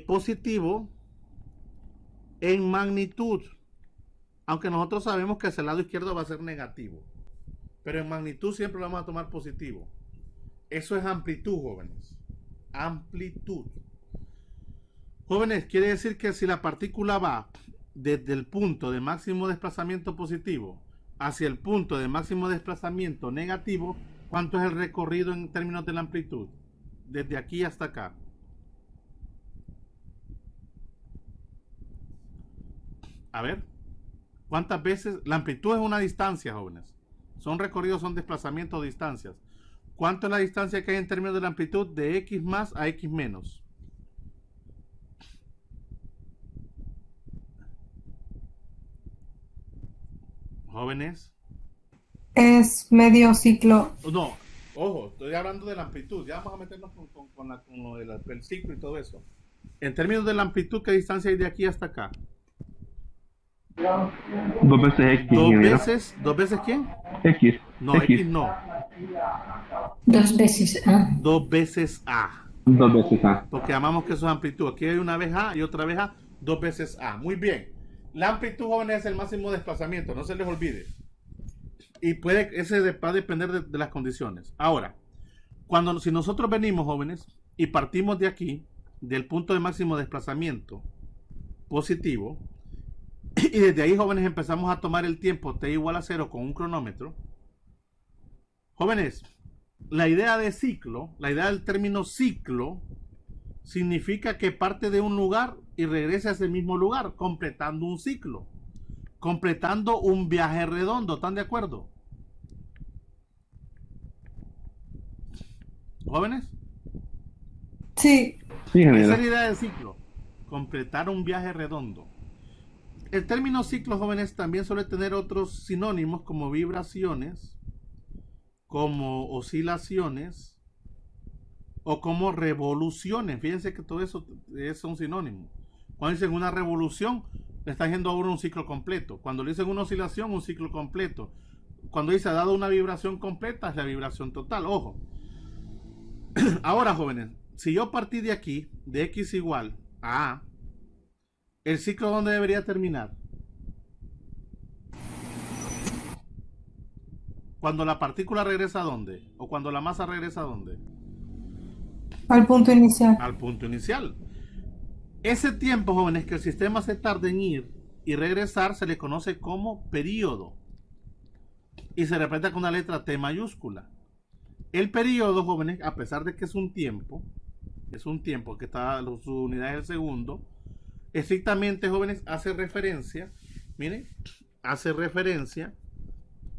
positivo en magnitud, aunque nosotros sabemos que hacia el lado izquierdo va a ser negativo, pero en magnitud siempre lo vamos a tomar positivo. Eso es amplitud, jóvenes. Amplitud. Jóvenes, quiere decir que si la partícula va desde el punto de máximo desplazamiento positivo hacia el punto de máximo desplazamiento negativo, ¿cuánto es el recorrido en términos de la amplitud? Desde aquí hasta acá. A ver, ¿cuántas veces? La amplitud es una distancia, jóvenes. Son recorridos, son desplazamientos, distancias. ¿Cuánto es la distancia que hay en términos de la amplitud de x más a x menos? Jóvenes. Es medio ciclo. No, ojo, estoy hablando de la amplitud. Ya vamos a meternos con lo del ciclo y todo eso. En términos de la amplitud, ¿qué distancia hay de aquí hasta acá? 2 veces X. ¿Dos veces quién? X. No, X no. 2 veces A. 2 veces A. 2 veces A. Porque llamamos que eso es amplitud. Aquí hay una vez A y otra vez A, 2 veces A. Muy bien. La amplitud, jóvenes, es el máximo desplazamiento, no se les olvide. Y ese va a depender de las condiciones. Ahora, si nosotros venimos, jóvenes, y partimos de aquí, del punto de máximo desplazamiento positivo, y desde ahí, jóvenes, empezamos a tomar el tiempo t igual a 0 con un cronómetro, Jóvenes, la idea de ciclo, la idea del término ciclo, significa que parte de un lugar y regresa a ese mismo lugar, completando un ciclo, completando un viaje redondo. ¿Están de acuerdo? ¿Jóvenes? Sí. Sí, Esa es ingeniero. la idea del ciclo, completar un viaje redondo. El término ciclo, jóvenes, también suele tener otros sinónimos como vibraciones, como oscilaciones o como revoluciones. Fíjense que todo eso es un sinónimo. Cuando dicen una revolución, le está diciendo ahora un ciclo completo. Cuando le dicen una oscilación, un ciclo completo. Cuando dice ha dado una vibración completa, es la vibración total. Ojo. Ahora, jóvenes, si yo partí de aquí, de X igual a A, ¿el ciclo dónde debería terminar? Cuando la partícula regresa a dónde? ¿O cuando la masa regresa a dónde? Al punto inicial. Al punto inicial. Ese tiempo, jóvenes, que el sistema se tarda en ir y regresar, se le conoce como periodo. Y se representa con una letra T mayúscula. El periodo, jóvenes, a pesar de que es un tiempo que está, su unidad es el segundo, estrictamente, jóvenes, hace referencia, miren, hace referencia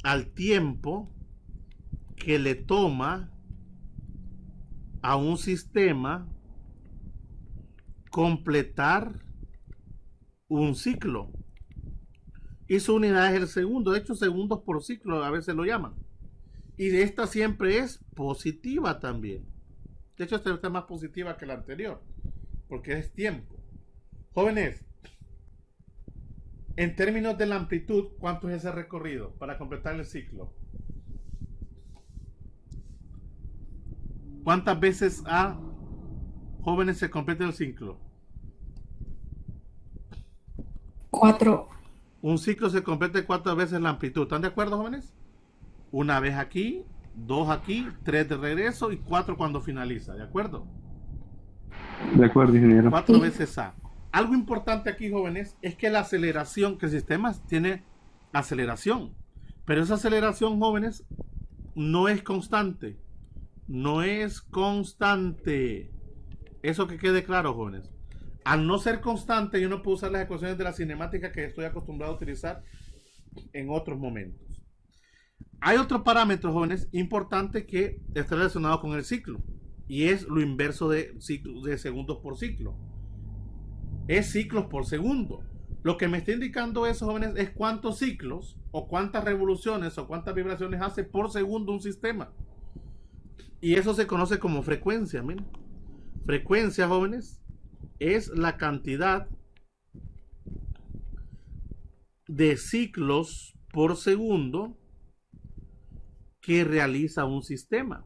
al tiempo que le toma a un sistema completar un ciclo. Y su unidad es el segundo. De hecho, segundos por ciclo a veces lo llaman. Y esta siempre es positiva también. De hecho, esta es más positiva que la anterior, porque es tiempo. Jóvenes, en términos de la amplitud, ¿cuánto es ese recorrido para completar el ciclo? ¿Cuántas veces a jóvenes se completa el ciclo? 4. Un ciclo se completa 4 veces la amplitud. ¿Están de acuerdo, jóvenes? Una vez aquí, 2 aquí, 3 de regreso y 4 cuando finaliza. ¿De acuerdo? De acuerdo, ingeniero. 4 veces A. Algo importante aquí, jóvenes, es que la aceleración, que el sistema tiene aceleración, pero esa aceleración, jóvenes, no es constante. No es constante. Eso que quede claro, jóvenes. Al no ser constante, yo no puedo usar las ecuaciones de la cinemática que estoy acostumbrado a utilizar en otros momentos. Hay otro parámetro, jóvenes, importante que está relacionado con el ciclo, y es lo inverso de segundos por ciclo. Es ciclos por segundo. Lo que me está indicando eso, jóvenes, es cuántos ciclos o cuántas revoluciones o cuántas vibraciones hace por segundo un sistema. Y eso se conoce como frecuencia. Miren. Frecuencia, jóvenes, es la cantidad de ciclos por segundo que realiza un sistema.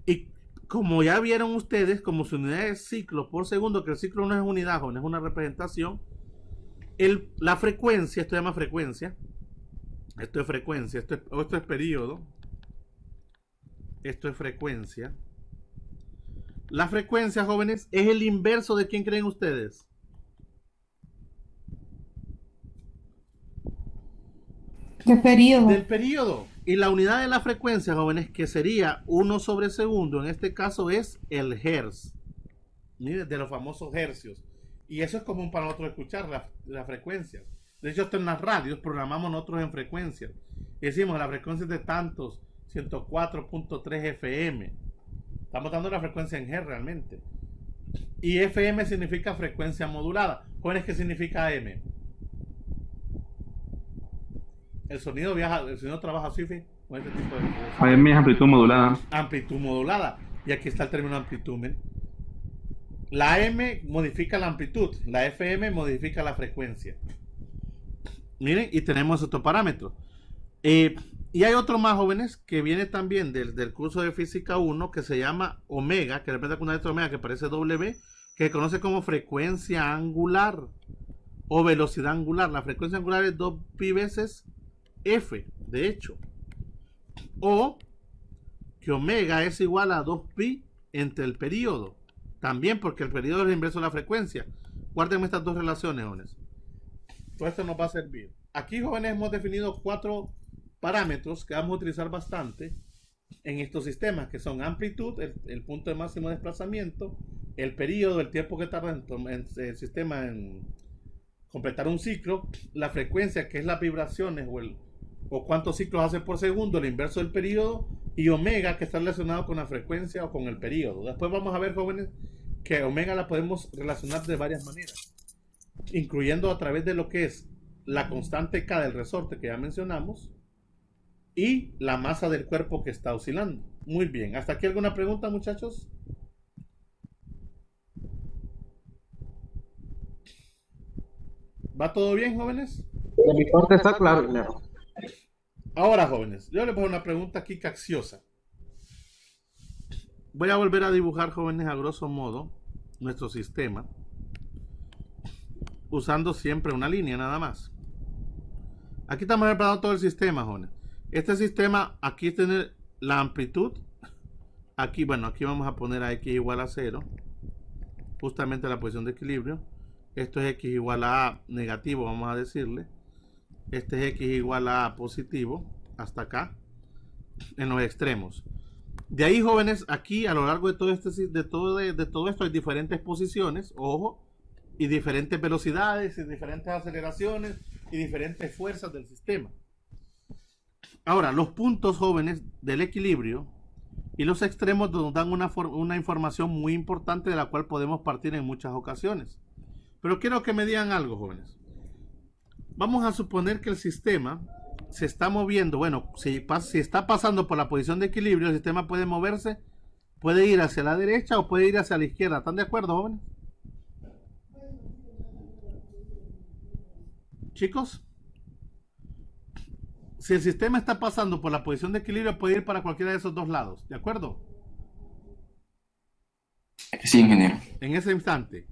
Y como ya vieron ustedes, como su unidad es ciclos por segundo, que el ciclo no es unidad, jóvenes, es una representación, la frecuencia, esto se llama frecuencia, esto es frecuencia, esto es periodo, esto es frecuencia. La frecuencia, jóvenes, es el inverso de ¿quién creen ustedes? ¿Qué periodo? Del periodo. Y la unidad de la frecuencia, jóvenes, que sería 1 sobre segundo, en este caso es el hertz. Miren, de los famosos hercios. Y eso es común para nosotros escuchar la frecuencia. De hecho, hasta en las radios programamos nosotros en frecuencia. Y decimos, la frecuencia es de tantos, 104.3 FM. Estamos dando la frecuencia en Hz realmente. Y FM significa frecuencia modulada. ¿Cuál qué significa AM? El sonido trabaja así, con este tipo de cosas. AM es amplitud modulada. Amplitud modulada. Y aquí está el término amplitud. ¿Ven? La AM modifica la amplitud. La FM modifica la frecuencia. Miren, y tenemos otro parámetro. Y hay otro más, jóvenes, que viene también del curso de física 1, que se llama omega, que representa con una letra omega que parece W, que se conoce como frecuencia angular o velocidad angular. La frecuencia angular es 2pi veces F, de hecho. O que omega es igual a 2pi entre el periodo. También porque el periodo es el inverso de la frecuencia. Guarden estas dos relaciones, jóvenes. Todo esto nos va a servir. Aquí, jóvenes, hemos definido 4 parámetros que vamos a utilizar bastante en estos sistemas, que son amplitud, el punto de máximo desplazamiento, el periodo, el tiempo que tarda el sistema en completar un ciclo, la frecuencia, que es las vibraciones o cuántos ciclos hace por segundo, el inverso del periodo, y omega, que está relacionado con la frecuencia o con el periodo. Después vamos a ver, jóvenes, que omega la podemos relacionar de varias maneras, incluyendo a través de lo que es la constante K del resorte que ya mencionamos y la masa del cuerpo que está oscilando. Muy bien, ¿hasta aquí alguna pregunta, muchachos? ¿Va todo bien, jóvenes? De mi parte está claro, Leo. Ahora, jóvenes, yo les voy a hacer una pregunta aquí capciosa. Voy a volver a dibujar, jóvenes, a grosso modo nuestro sistema, usando siempre una línea nada más. Aquí estamos preparando todo el sistema, jóvenes. Este sistema, aquí tiene la amplitud. Aquí, bueno, aquí vamos a poner a x igual a 0, justamente la posición de equilibrio. Esto es x igual a A negativo, vamos a decirle. Este es x igual a A positivo, hasta acá, en los extremos. De ahí, jóvenes, aquí a lo largo de todo esto hay diferentes posiciones, ojo, y diferentes velocidades, y diferentes aceleraciones, y diferentes fuerzas del sistema. Ahora, los puntos, jóvenes, del equilibrio y los extremos nos dan una información muy importante de la cual podemos partir en muchas ocasiones. Pero quiero que me digan algo, jóvenes. Vamos a suponer que el sistema se está moviendo. Bueno, si está pasando por la posición de equilibrio, el sistema puede moverse, puede ir hacia la derecha o puede ir hacia la izquierda. ¿Están de acuerdo, jóvenes? Chicos, si el sistema está pasando por la posición de equilibrio, puede ir para cualquiera de esos dos lados. ¿De acuerdo? Sí, ingeniero. En ese instante.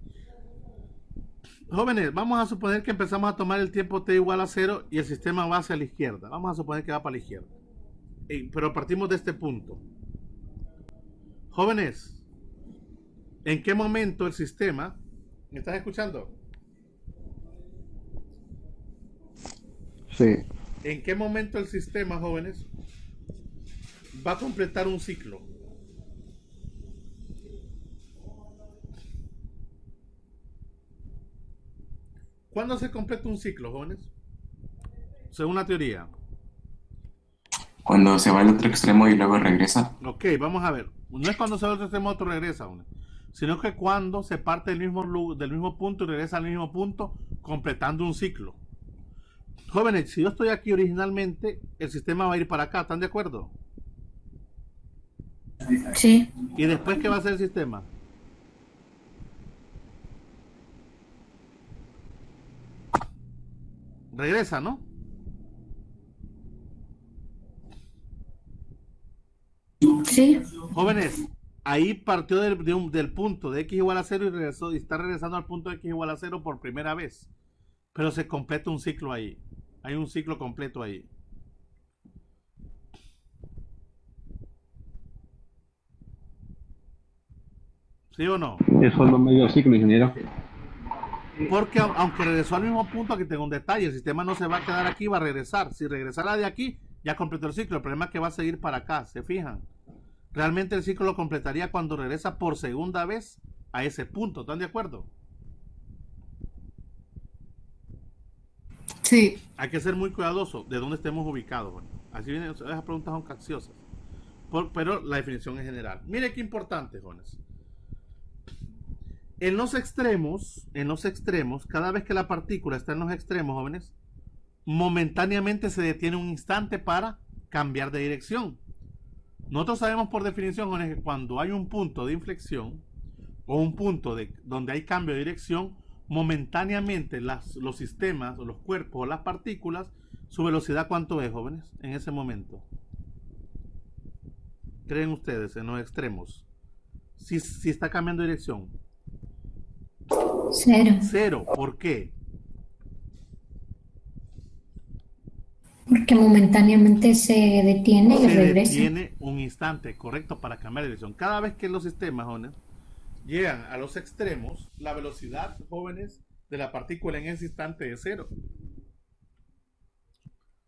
Jóvenes, vamos a suponer que empezamos a tomar el tiempo t igual a 0 y el sistema va hacia la izquierda. Vamos a suponer que va para la izquierda. Pero partimos de este punto. Jóvenes, ¿en qué momento el sistema... ¿Me estás escuchando? Sí. ¿En qué momento el sistema, jóvenes, va a completar un ciclo? ¿Cuándo se completa un ciclo, jóvenes? Según la teoría. Cuando se va al otro extremo y luego regresa. Ok, vamos a ver. No es cuando se va al otro extremo, otro regresa, jóvenes, sino que cuando se parte del mismo punto y regresa al mismo punto, completando un ciclo. Jóvenes, si yo estoy aquí originalmente, el sistema va a ir para acá, ¿están de acuerdo? Sí. ¿Y después qué va a hacer el sistema? Regresa, ¿no? Sí. Jóvenes, ahí partió del punto de x igual a 0 y regresó, y está regresando al punto de x igual a 0 por primera vez. Pero se completa un ciclo ahí. Hay un ciclo completo ahí. ¿Sí o no? Eso es lo medio ciclo, ingeniero. Porque aunque regresó al mismo punto, aquí tengo un detalle, el sistema no se va a quedar aquí, va a regresar. Si regresara de aquí, ya completó el ciclo. El problema es que va a seguir para acá, ¿se fijan? Realmente el ciclo lo completaría cuando regresa por segunda vez a ese punto. ¿Están de acuerdo? Sí. Hay que ser muy cuidadoso de dónde estemos ubicados. Bueno, así vienen, esas preguntas son capciosas. Pero la definición es general. Mire qué importante, jóvenes. En los extremos, cada vez que la partícula está en los extremos, jóvenes, momentáneamente se detiene un instante para cambiar de dirección. Nosotros sabemos por definición, jóvenes, que cuando hay un punto de inflexión o un punto donde hay cambio de dirección, momentáneamente los sistemas o los cuerpos o las partículas, su velocidad, ¿cuánto es, jóvenes? En ese momento. ¿Creen ustedes en los extremos? Si está cambiando de dirección. 0. 0. ¿Por qué? Porque momentáneamente se detiene y Se regresa. detiene un instante, correcto, para cambiar de dirección. Cada vez que los sistemas, jóvenes, llegan a los extremos, la velocidad, jóvenes, de la partícula en ese instante es 0.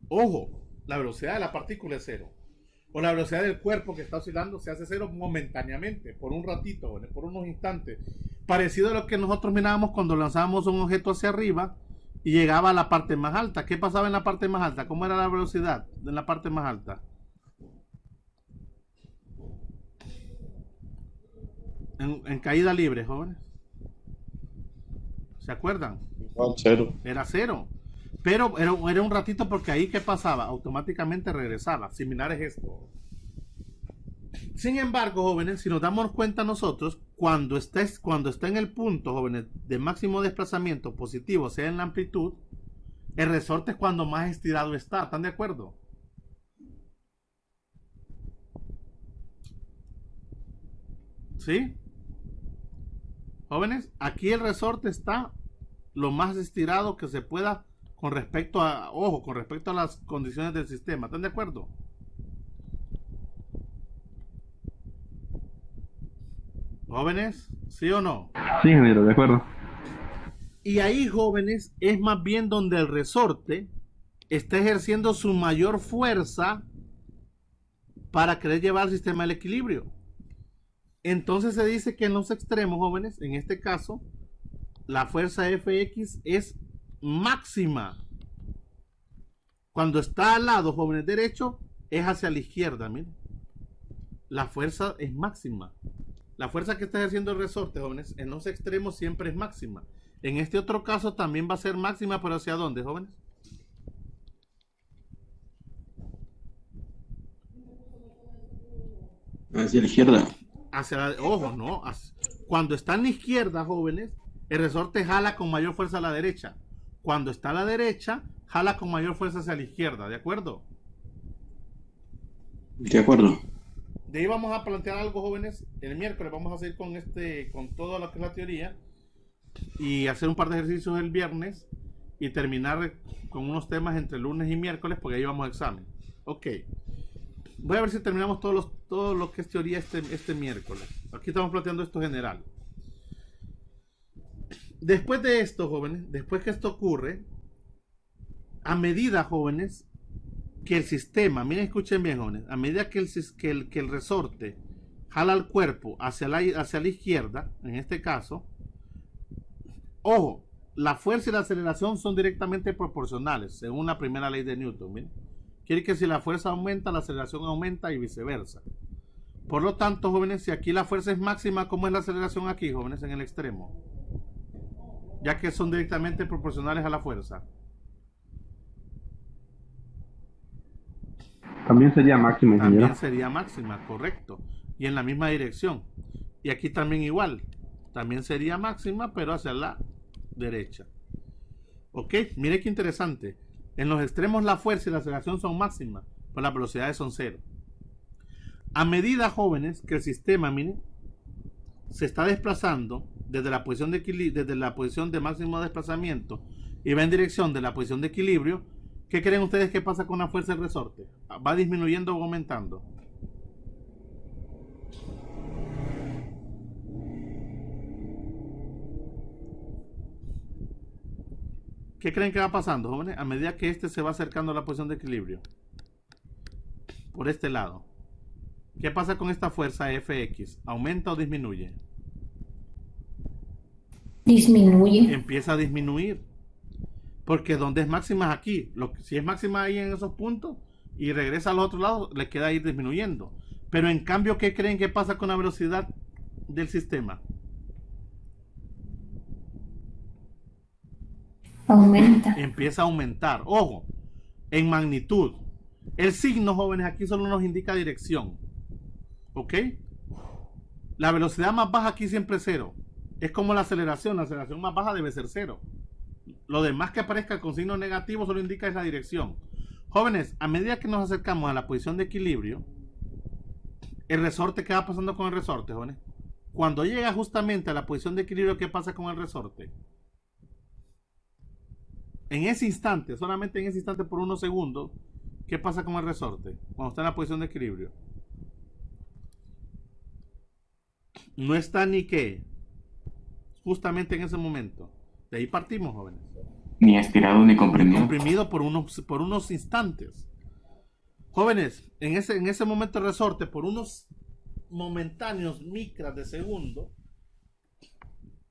Ojo, La velocidad de la partícula es cero. O la velocidad del cuerpo que está oscilando se hace cero momentáneamente, por un ratito, por unos instantes. Parecido a lo que nosotros mirábamos cuando lanzábamos un objeto hacia arriba y llegaba a la parte más alta. ¿Qué pasaba en la parte más alta? ¿Cómo era la velocidad en la parte más alta? En caída libre, jóvenes. ¿Se acuerdan? Igual, cero. Era cero. Pero era un ratito porque ahí ¿qué pasaba? Automáticamente regresaba. Similar es esto. Sin embargo, jóvenes, si nos damos cuenta nosotros, cuando está en el punto, jóvenes, de máximo desplazamiento positivo, sea en la amplitud, el resorte es cuando más estirado está. ¿Están de acuerdo? ¿Sí? Jóvenes, aquí el resorte está lo más estirado que se pueda con respecto a, ojo, con respecto a las condiciones del sistema. ¿Están de acuerdo? Jóvenes, ¿sí o no? Sí, ingeniero, de acuerdo. Y ahí, jóvenes, es más bien donde el resorte está ejerciendo su mayor fuerza para querer llevar al sistema al equilibrio. Entonces se dice que en los extremos, jóvenes, en este caso, la fuerza Fx es máxima. Cuando está al lado, jóvenes, derecho, es hacia la izquierda, miren. La fuerza es máxima. La fuerza que está ejerciendo el resorte, jóvenes, en los extremos siempre es máxima. En este otro caso también va a ser máxima, pero ¿hacia dónde, jóvenes? Hacia la izquierda. Hacia la, ojo, no. Cuando está en la izquierda, jóvenes, el resorte jala con mayor fuerza a la derecha. Cuando está a la derecha, jala con mayor fuerza hacia la izquierda, ¿de acuerdo? De acuerdo. De ahí vamos a plantear algo, jóvenes. El miércoles vamos a seguir con todo lo que es la teoría y hacer un par de ejercicios el viernes y terminar con unos temas entre lunes y miércoles porque ahí vamos a examen. Ok. Voy a ver si terminamos todo lo que es teoría este miércoles. Aquí estamos planteando esto general. Después de esto, jóvenes, después que esto ocurre, a medida, jóvenes, que el sistema, miren, escuchen bien, jóvenes, a medida que el resorte jala el cuerpo hacia la izquierda, en este caso, ojo, la fuerza y la aceleración son directamente proporcionales, según la primera ley de Newton, miren. Quiere que si la fuerza aumenta, la aceleración aumenta y viceversa. Por lo tanto, jóvenes, si aquí la fuerza es máxima, ¿cómo es la aceleración aquí, jóvenes, en el extremo? Ya que son directamente proporcionales a la fuerza. También sería máxima, ingeniero. También sería máxima, correcto. Y en la misma dirección. Y aquí también igual. También sería máxima, pero hacia la derecha. Ok, mire qué interesante. En los extremos la fuerza y la aceleración son máximas, pero las velocidades son cero. A medida, jóvenes, que el sistema, miren, se está desplazando desde la posición de equilibrio, desde la posición de máximo desplazamiento y va en dirección de la posición de equilibrio, ¿qué creen ustedes que pasa con la fuerza del resorte? ¿Va disminuyendo o aumentando? ¿Qué creen que va pasando, jóvenes? A medida que este se va acercando a la posición de equilibrio. Por este lado. ¿Qué pasa con esta fuerza Fx? ¿Aumenta o disminuye? Disminuye. Empieza a disminuir. Porque donde es máxima es aquí. Si es máxima ahí en esos puntos y regresa al otro lado, le queda ir disminuyendo. Pero en cambio, ¿qué creen que pasa con la velocidad del sistema? Aumenta. Empieza a aumentar. Ojo, en magnitud. El signo, jóvenes, aquí solo nos indica dirección. ¿Ok? La velocidad más baja aquí siempre es cero. Es como la aceleración más baja debe ser cero. Lo demás que aparezca con signo negativo solo indica es la dirección. Jóvenes, a medida que nos acercamos a la posición de equilibrio, el resorte, ¿qué va pasando con el resorte, jóvenes? Cuando llega justamente a la posición de equilibrio, ¿qué pasa con el resorte? En ese instante, solamente en ese instante por unos segundos, ¿qué pasa con el resorte? Cuando está en la posición de equilibrio. No está ni qué. Justamente en ese momento. De ahí partimos, jóvenes. Ni estirado ni comprimido. Comprimido por unos instantes. Jóvenes, en ese momento el resorte, por unos momentáneos micras de segundo,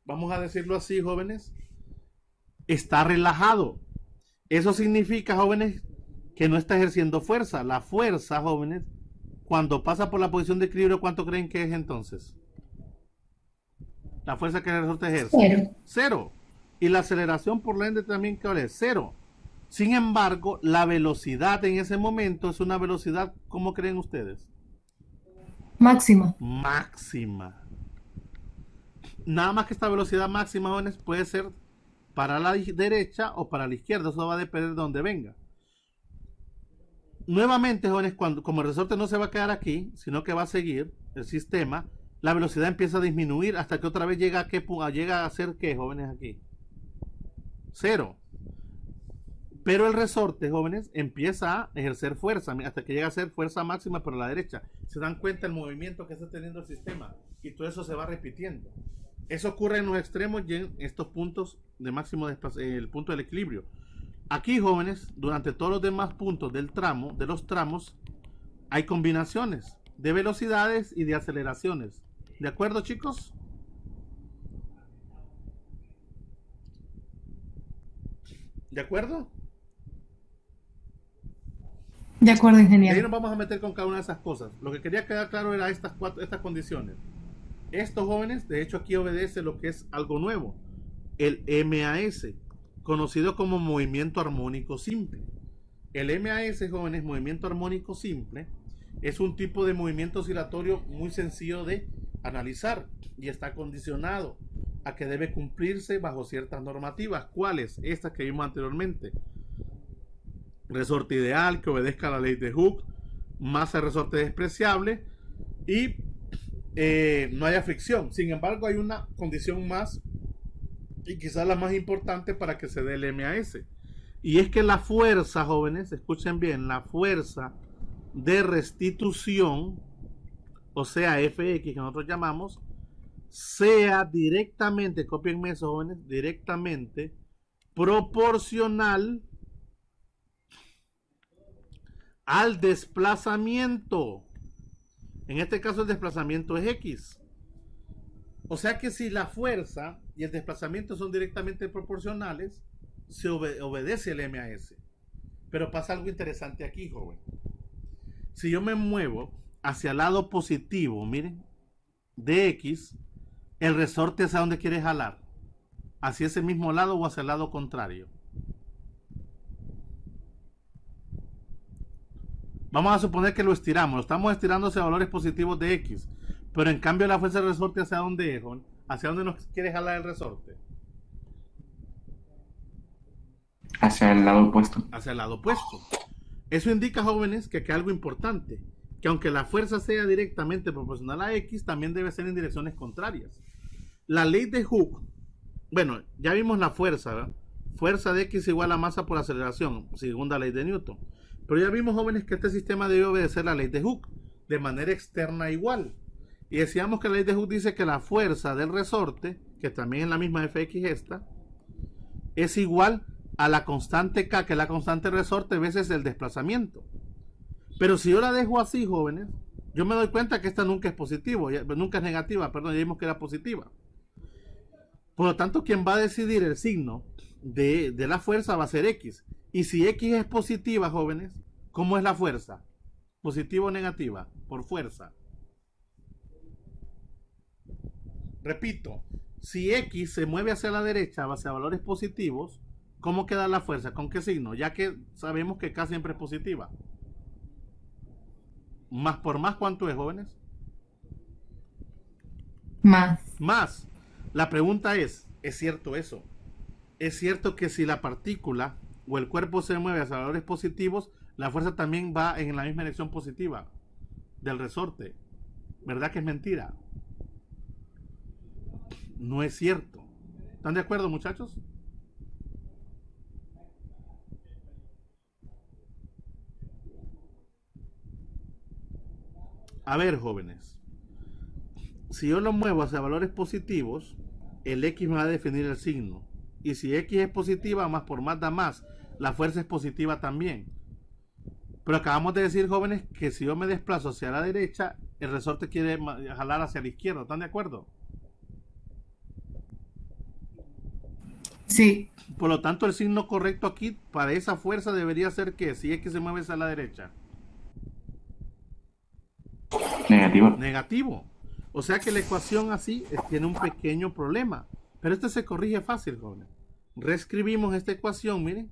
vamos a decirlo así, jóvenes, está relajado. Eso significa, jóvenes, que no está ejerciendo fuerza. La fuerza, jóvenes, cuando pasa por la posición de equilibrio, ¿cuánto creen que es entonces? La fuerza que el resorte ejerce. 0. 0. Y la aceleración por la ende también, ¿qué es? 0. Sin embargo, la velocidad en ese momento es una velocidad, ¿cómo creen ustedes? Máxima. Máxima. Nada más que esta velocidad máxima, jóvenes, puede ser para la derecha o para la izquierda. Eso va a depender de donde venga. Nuevamente, jóvenes, como el resorte no se va a quedar aquí, sino que va a seguir el sistema, la velocidad empieza a disminuir hasta que otra vez llega a ser ¿qué, jóvenes, aquí? 0. Pero el resorte, jóvenes, empieza a ejercer fuerza hasta que llega a ser fuerza máxima por la derecha. Se dan cuenta el movimiento que está teniendo el sistema y todo eso se va repitiendo. Eso ocurre en los extremos y en estos puntos de máximo el punto del equilibrio. Aquí, jóvenes, durante todos los demás puntos de los tramos, hay combinaciones de velocidades y de aceleraciones. ¿De acuerdo, chicos? ¿De acuerdo? De acuerdo, Y ahí ingeniero. nos vamos a meter con cada una de esas cosas. Lo que quería quedar claro era estas condiciones. Estos, jóvenes, de hecho aquí obedece lo que es algo nuevo, el MAS, conocido como movimiento armónico simple. El MAS, jóvenes, movimiento armónico simple, es un tipo de movimiento oscilatorio muy sencillo de analizar y está condicionado a que debe cumplirse bajo ciertas normativas. ¿Cuáles? Estas que vimos anteriormente. Resorte ideal, que obedezca a la ley de Hooke, masa de resorte despreciable y no haya fricción. Sin embargo, hay una condición más y quizás la más importante para que se dé el MAS, y es que la fuerza, jóvenes, escuchen bien, la fuerza de restitución, o sea FX que nosotros llamamos, sea directamente, copienme eso, jóvenes, directamente proporcional al desplazamiento. En este caso el desplazamiento es X. O sea que si la fuerza y el desplazamiento son directamente proporcionales, se obedece el MAS. Pero pasa algo interesante aquí, joven. Si yo me muevo hacia el lado positivo, miren, de X, el resorte hacia dónde quiere jalar, hacia ese mismo lado o hacia el lado contrario. Vamos a suponer que lo estiramos, lo estamos estirando hacia valores positivos de X, pero en cambio la fuerza del resorte hacia dónde es, hacia dónde nos quiere jalar el resorte. Hacia el lado opuesto. Hacia el lado opuesto. Eso indica, jóvenes, que algo importante, que aunque la fuerza sea directamente proporcional a X, también debe ser en direcciones contrarias. La ley de Hooke, bueno, ya vimos la fuerza, ¿verdad? Fuerza de X igual a masa por aceleración, segunda ley de Newton. Pero ya vimos, jóvenes, que este sistema debe obedecer la ley de Hooke de manera externa igual. Y decíamos que la ley de Hooke dice que la fuerza del resorte, que también es la misma Fx esta, es igual a la constante K, que es la constante resorte, veces el desplazamiento. Pero si yo la dejo así, jóvenes, yo me doy cuenta que esta nunca es positivo, nunca es negativa, perdón, ya vimos que era positiva. Por lo tanto, quien va a decidir el signo de la fuerza va a ser X. Y si X es positiva, jóvenes, ¿cómo es la fuerza? ¿Positiva o negativa? Por fuerza. Repito, si X se mueve hacia la derecha, hacia valores positivos, ¿cómo queda la fuerza? ¿Con qué signo? Ya que sabemos que K siempre es positiva. Más por más, ¿cuánto es, jóvenes? Más. Más. La pregunta ¿es cierto eso? ¿Es cierto que si la partícula o el cuerpo se mueve hacia valores positivos, la fuerza también va en la misma dirección positiva del resorte? ¿Verdad que es mentira? No es cierto. ¿Están de acuerdo, muchachos? A ver, jóvenes, si yo lo muevo hacia valores positivos, el X me va a definir el signo. Y si X es positiva, más por más da más, la fuerza es positiva también. Pero acabamos de decir, jóvenes, que si yo me desplazo hacia la derecha, el resorte quiere jalar hacia la izquierda. ¿Están de acuerdo? Sí. Por lo tanto, el signo correcto aquí para esa fuerza debería ser que si X se mueve hacia la derecha. Negativo. Negativo. O sea que la ecuación así tiene un pequeño problema. Pero este se corrige fácil, jóvenes. Reescribimos esta ecuación, miren.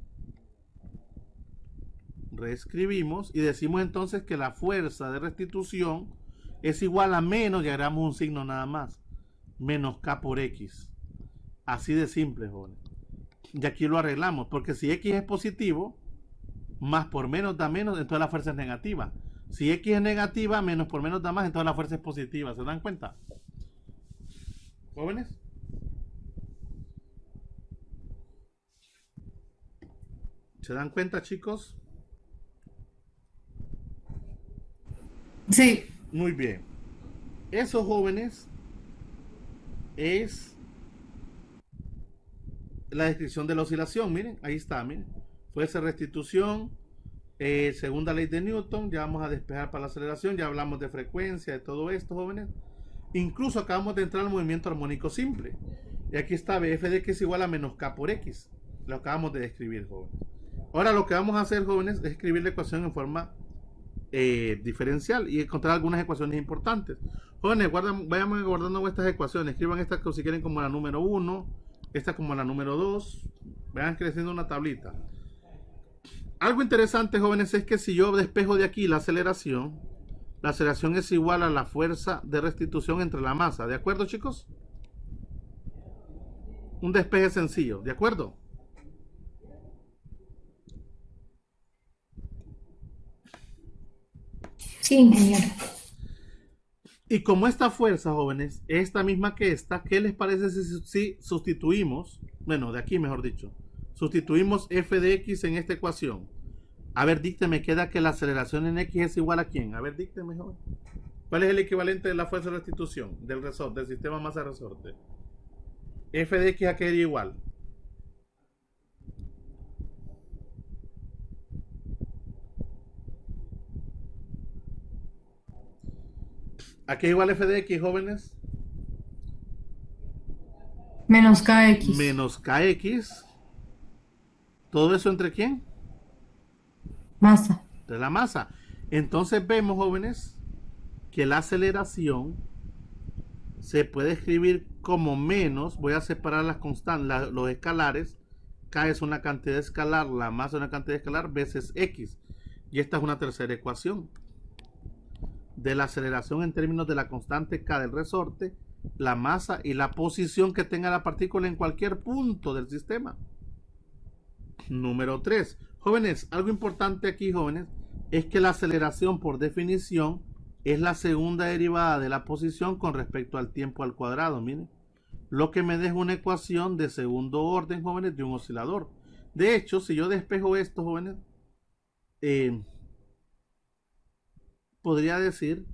Reescribimos y decimos entonces que la fuerza de restitución es igual a menos, y agregamos un signo nada más, menos K por X. Así de simple, jóvenes. Y aquí lo arreglamos, porque si X es positivo, más por menos da menos, entonces la fuerza es negativa. Si X es negativa, menos por menos da más, entonces la fuerza es positiva. ¿Se dan cuenta? ¿Jóvenes? ¿Se dan cuenta, chicos? Sí. Muy bien. Eso, jóvenes, es la descripción de la oscilación. Miren, ahí está, miren. Fuerza de restitución, segunda ley de Newton. Ya vamos a despejar para la aceleración. Ya hablamos de frecuencia, de todo esto, jóvenes. Incluso acabamos de entrar al movimiento armónico simple. Y aquí está Bf de x es igual a menos K por X. Lo acabamos de describir, jóvenes. Ahora lo que vamos a hacer, jóvenes, es escribir la ecuación en forma diferencial y encontrar algunas ecuaciones importantes. Jóvenes, vayan guardando estas ecuaciones. Escriban esta si quieren como la número 1, esta como la número 2. Vayan creciendo una tablita. Algo interesante, jóvenes, es que si yo despejo de aquí la aceleración es igual a la fuerza de restitución entre la masa. ¿De acuerdo, chicos? Un despeje sencillo. ¿De acuerdo? Sí, ingeniero. Y como esta fuerza, jóvenes, es esta misma que esta, ¿qué les parece si sustituimos, bueno, de aquí mejor dicho, sustituimos f de x en esta ecuación? A ver, dícteme, queda que la aceleración en x es igual a ¿quién? A ver, dícteme, joven. ¿Cuál es el equivalente de la fuerza de restitución del resorte, del sistema masa-resorte? F de x a qué iría igual. ¿A qué igual f de x, jóvenes? Menos KX. Menos kx. ¿Todo eso entre quién? Masa. De la masa. Entonces vemos, jóvenes, que la aceleración se puede escribir como menos. Voy a separar las constantes, los escalares. K es una cantidad escalar, la masa es una cantidad escalar veces x. Y esta es una tercera ecuación de la aceleración en términos de la constante K del resorte, la masa y la posición que tenga la partícula en cualquier punto del sistema. Número 3. Jóvenes, algo importante aquí, jóvenes, es que la aceleración por definición es la segunda derivada de la posición con respecto al tiempo al cuadrado. Miren, lo que me deja una ecuación de segundo orden, jóvenes, de un oscilador. De hecho, si yo despejo esto, jóvenes, podría decir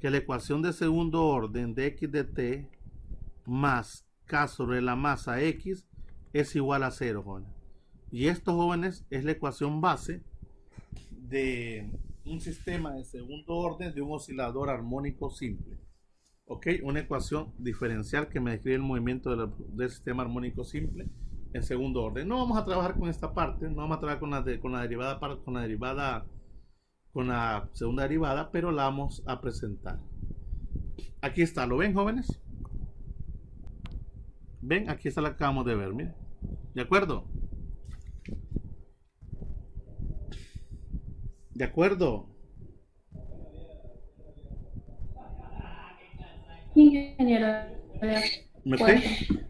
que la ecuación de segundo orden de x de t más k sobre la masa x es igual a 0, jóvenes. Y esto, jóvenes, es la ecuación base de un sistema de segundo orden de un oscilador armónico simple. ¿Ok? Una ecuación diferencial que me describe el movimiento del sistema armónico simple en segundo orden. No vamos a trabajar con esta parte, no vamos a trabajar con la segunda derivada, pero la vamos a presentar. Aquí está, ¿lo ven, jóvenes? ¿Ven? Aquí está la que acabamos de ver, miren. ¿De acuerdo? ¿De acuerdo? Ingeniero.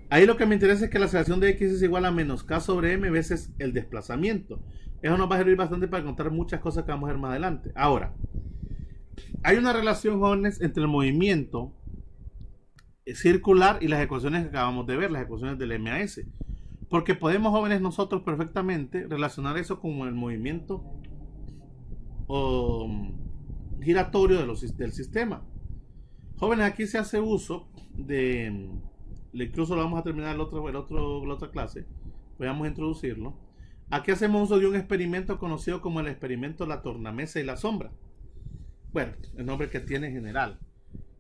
Ahí lo que me interesa es que la aceleración de x es igual a menos k sobre m veces el desplazamiento. Eso nos va a servir bastante para contar muchas cosas que vamos a ver más adelante. Ahora, hay una relación, jóvenes, entre el movimiento circular y las ecuaciones que acabamos de ver, las ecuaciones del MAS. Porque podemos, jóvenes, nosotros perfectamente relacionar eso con el movimiento giratorio del sistema. Jóvenes, aquí se hace uso de, incluso lo vamos a terminar la otra clase, vamos a introducirlo. Aquí hacemos uso de un experimento conocido como el experimento de la tornamesa y la sombra. Bueno, el nombre que tiene en general.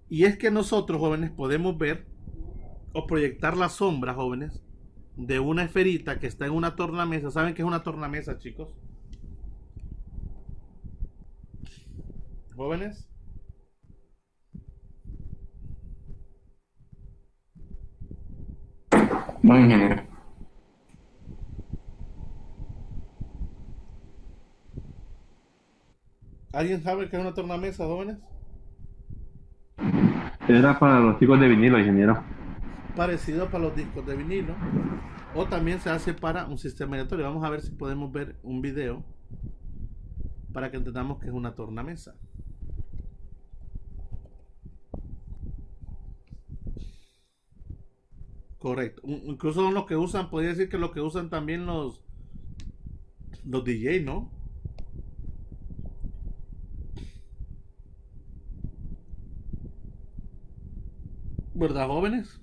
Y es que nosotros, jóvenes, podemos ver o proyectar la sombra, jóvenes, de una esferita que está en una tornamesa. ¿Saben qué es una tornamesa, chicos? Jóvenes. No, ingeniero. ¿Alguien sabe qué es una tornamesa, jóvenes? Era para los chicos de vinilo, ingeniero. Parecido para los discos de vinilo. O también se hace para un sistema aleatorio. Vamos a ver si podemos ver un video para que entendamos que es una tornamesa. Correcto. Incluso son los que usan, podría decir que lo que usan también los DJ, ¿no? ¿Verdad, jóvenes?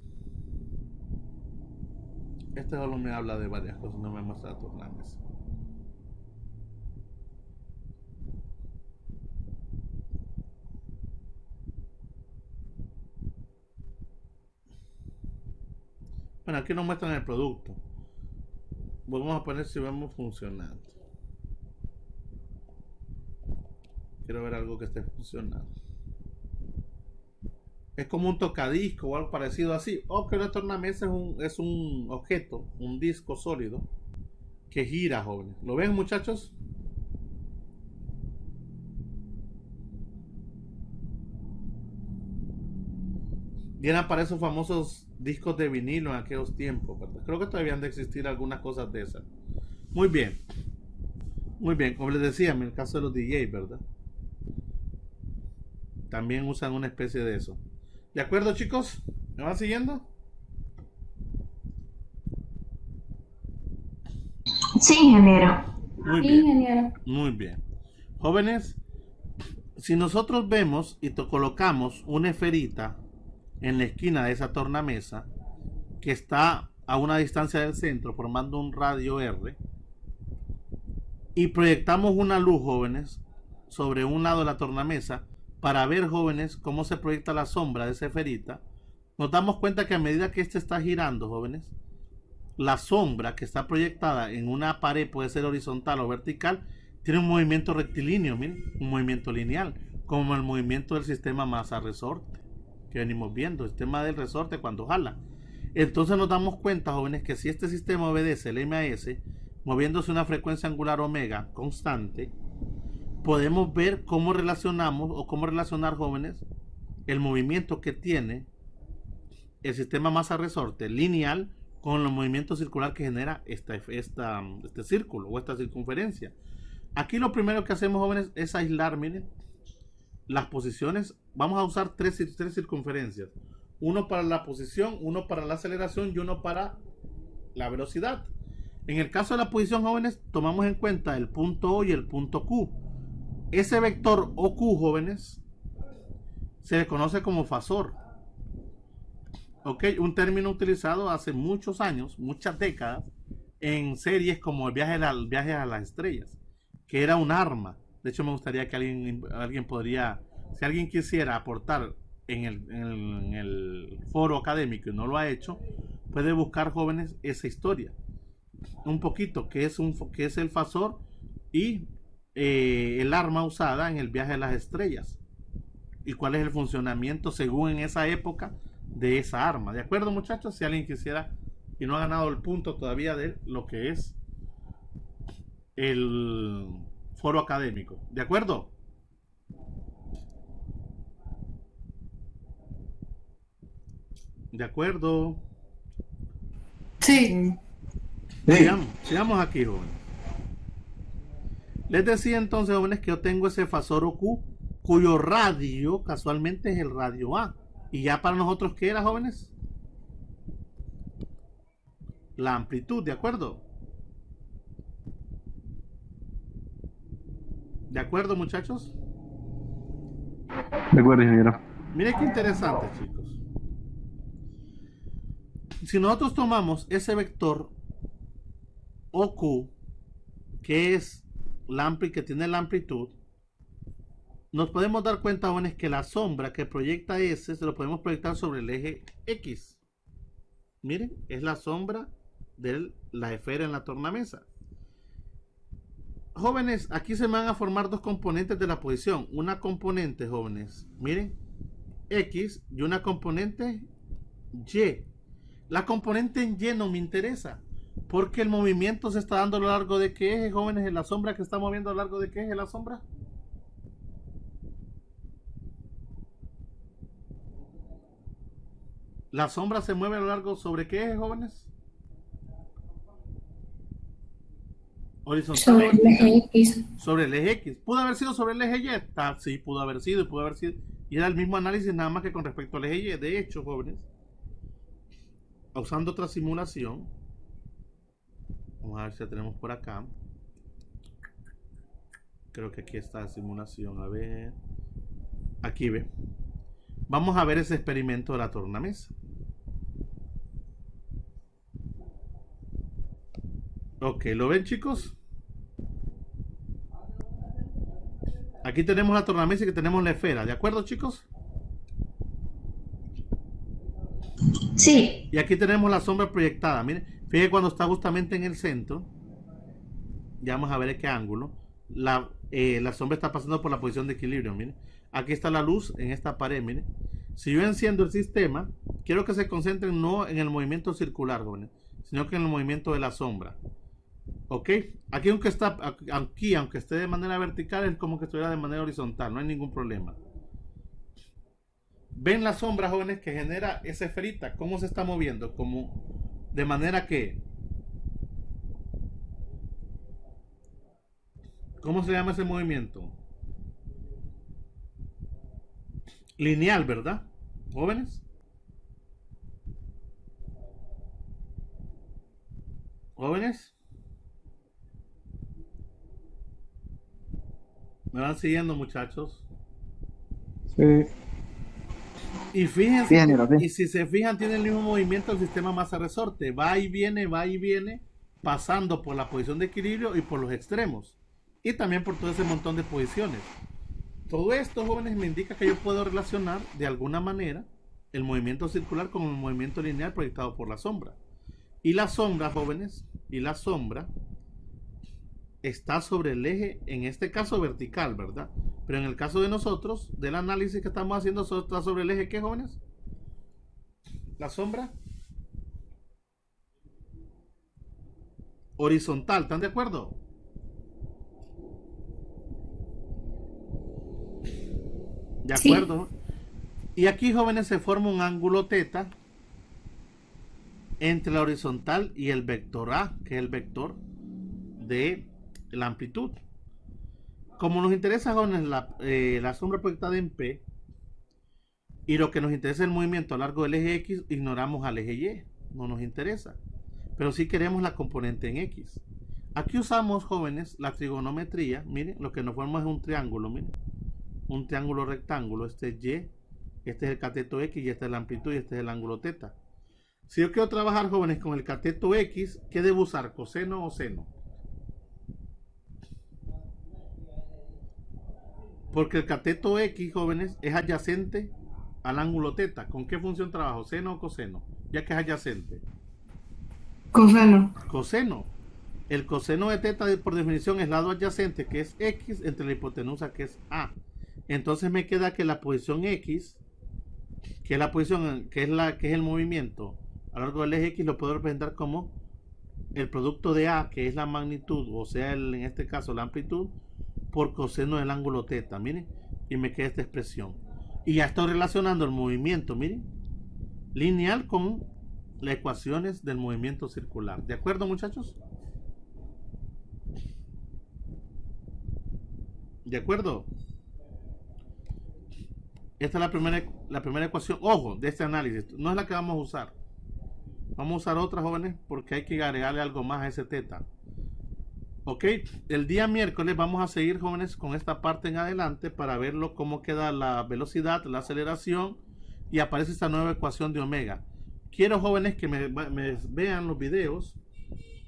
Este solo me habla de varias cosas, no me muestra la tornamesa. Bueno, aquí nos muestran el producto. Vamos a poner si vemos funcionando. Quiero ver algo que esté funcionando. Es como un tocadisco o algo parecido así. O que una tornamesa es un objeto, un disco sólido que gira, jóvenes. ¿Lo ven, muchachos? Y eran para esos famosos discos de vinilo en aquellos tiempos, ¿verdad? Creo que todavía han de existir algunas cosas de esas. Muy bien. Muy bien, como les decía, en el caso de los DJ, ¿verdad? También usan una especie de eso. ¿De acuerdo, chicos? ¿Me van siguiendo? Sí, ingeniero. Muy Sí, bien. ingeniero. Muy bien. Jóvenes, si nosotros vemos y colocamos una esferita en la esquina de esa tornamesa que está a una distancia del centro formando un radio R y proyectamos una luz, jóvenes, sobre un lado de la tornamesa para ver, jóvenes, cómo se proyecta la sombra de esa esferita, nos damos cuenta que a medida que este está girando, jóvenes, la sombra que está proyectada en una pared, puede ser horizontal o vertical, tiene un movimiento rectilíneo, miren, un movimiento lineal, como el movimiento del sistema masa-resorte que venimos viendo, el sistema del resorte cuando jala. Entonces nos damos cuenta, jóvenes, que si este sistema obedece el MAS, moviéndose una frecuencia angular omega constante, podemos ver cómo relacionamos o cómo relacionar, jóvenes, el movimiento que tiene el sistema masa-resorte lineal con el movimiento circular que genera este círculo o esta circunferencia. Aquí lo primero que hacemos, jóvenes, es aislar, miren, las posiciones. Vamos a usar tres circunferencias. Uno para la posición, uno para la aceleración y uno para la velocidad. En el caso de la posición, jóvenes, tomamos en cuenta el punto O y el punto Q. Ese vector OQ, jóvenes, se le conoce como fasor. Ok, un término utilizado hace muchos años, muchas décadas, en series como el viaje a las estrellas, que era un arma. De hecho, me gustaría que alguien podría, si alguien quisiera aportar en el foro académico y no lo ha hecho, puede buscar, jóvenes, esa historia. Un poquito, que es el fasor y el arma usada en el viaje a las estrellas. Y cuál es el funcionamiento según en esa época de esa arma. ¿De acuerdo, muchachos? Si alguien quisiera y no ha ganado el punto todavía de lo que es el foro académico. ¿De acuerdo? ¿De acuerdo? Sí. Sigamos aquí, jóvenes. Les decía entonces, jóvenes, que yo tengo ese fasor OQ cuyo radio casualmente es el radio A. ¿Y ya para nosotros qué era, jóvenes? La amplitud, ¿de acuerdo? ¿De acuerdo, muchachos? De acuerdo, ingeniero. Miren qué interesante, chicos. Si nosotros tomamos ese vector OQ que es que tiene la amplitud, nos podemos dar cuenta, jóvenes, que la sombra que proyecta S se lo podemos proyectar sobre el eje X. Miren, es la sombra de la esfera en la tornamesa. Jóvenes, aquí se van a formar dos componentes de la posición. Una componente, jóvenes, miren, X, y una componente Y. La componente en Y no me interesa, porque el movimiento se está dando a lo largo de qué eje, jóvenes, en la sombra que está moviendo a lo largo de qué eje la sombra. La sombra se mueve a lo largo sobre qué eje, jóvenes. Horizontal. Sobre el eje X. Sobre el eje X. ¿Pudo haber sido sobre el eje Y? Sí, pudo haber sido y pudo haber sido. Y era el mismo análisis nada más que con respecto al eje Y. De hecho, jóvenes, usando otra simulación, vamos a ver si la tenemos por acá. Creo que aquí está la simulación. A ver. Aquí ve. Vamos a ver ese experimento de la tornamesa. Ok, ¿lo ven, chicos? Aquí tenemos la tornamesa y que tenemos la esfera, ¿de acuerdo, chicos? Sí. Y aquí tenemos la sombra proyectada. Miren, fíjense cuando está justamente en el centro. Ya vamos a ver en qué ángulo. La sombra está pasando por la posición de equilibrio. Miren, aquí está la luz en esta pared. Miren, si yo enciendo el sistema, quiero que se concentren no en el movimiento circular, jóvenes, sino que en el movimiento de la sombra. Ok, aquí aunque esté de manera vertical, es como que estuviera de manera horizontal, no hay ningún problema. Ven la sombra, jóvenes, que genera esa esferita, cómo se está moviendo, como de manera que, ¿cómo se llama ese movimiento? Lineal, ¿verdad, jóvenes? ¿Jóvenes? ¿Me van siguiendo, muchachos? Sí. Y fíjense, Sí, ingeniero, sí. y si se fijan, tiene el mismo movimiento el sistema masa-resorte. Va y viene, pasando por la posición de equilibrio y por los extremos. Y también por todo ese montón de posiciones. Todo esto, jóvenes, me indica que yo puedo relacionar de alguna manera el movimiento circular con el movimiento lineal proyectado por la sombra. Y la sombra, jóvenes, está sobre el eje, en este caso vertical, ¿verdad? Pero en el caso de nosotros, del análisis que estamos haciendo, está sobre el eje, ¿qué, jóvenes? La sombra horizontal, ¿están de acuerdo? De acuerdo. Sí. Y aquí, jóvenes, se forma un ángulo θ entre la horizontal y el vector A, que es el vector de la amplitud. Como nos interesa, jóvenes, la sombra proyectada en P, y lo que nos interesa es el movimiento a lo largo del eje X, ignoramos al eje Y, no nos interesa, pero sí queremos la componente en X. Aquí usamos, jóvenes, la trigonometría. Miren, lo que nos forma es un triángulo, miren, un triángulo rectángulo. Este es Y, este es el cateto X, y esta es la amplitud, y este es el ángulo θ. Si yo quiero trabajar, jóvenes, con el cateto X, ¿qué debo usar? ¿Coseno o seno? Porque el cateto X, jóvenes, es adyacente al ángulo θ. ¿Con qué función trabajo? ¿Seno o coseno? Ya que es adyacente. Coseno. Coseno. El coseno de θ, por definición, es lado adyacente, que es X, entre la hipotenusa, que es A. Entonces me queda que la posición X, que es la posición, que es el movimiento a lo largo del eje X, lo puedo representar como el producto de A, que es la magnitud, o sea, en este caso la amplitud, por coseno del ángulo θ, miren, y me queda esta expresión. Y ya estoy relacionando el movimiento, miren, lineal con las ecuaciones del movimiento circular. ¿De acuerdo, muchachos? ¿De acuerdo? Esta es la primera ecuación, ojo, de este análisis. No es la que vamos a usar. Vamos a usar otra, jóvenes, porque hay que agregarle algo más a ese θ. Ok, el día miércoles vamos a seguir, jóvenes, con esta parte en adelante para verlo cómo queda la velocidad, la aceleración, y aparece esta nueva ecuación de omega. Quiero, jóvenes, que me vean los videos,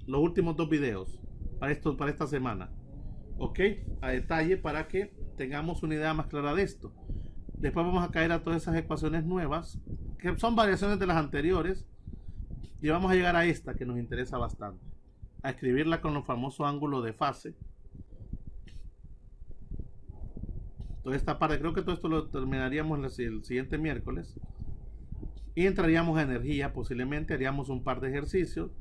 los últimos dos videos, para para esta semana. Ok, a detalle para que tengamos una idea más clara de esto. Después vamos a caer a todas esas ecuaciones nuevas, que son variaciones de las anteriores, y vamos a llegar a esta que nos interesa bastante, a escribirla con los famosos ángulos de fase. Toda esta parte, creo que todo esto lo terminaríamos el siguiente miércoles, y entraríamos a energía. Posiblemente haríamos un par de ejercicios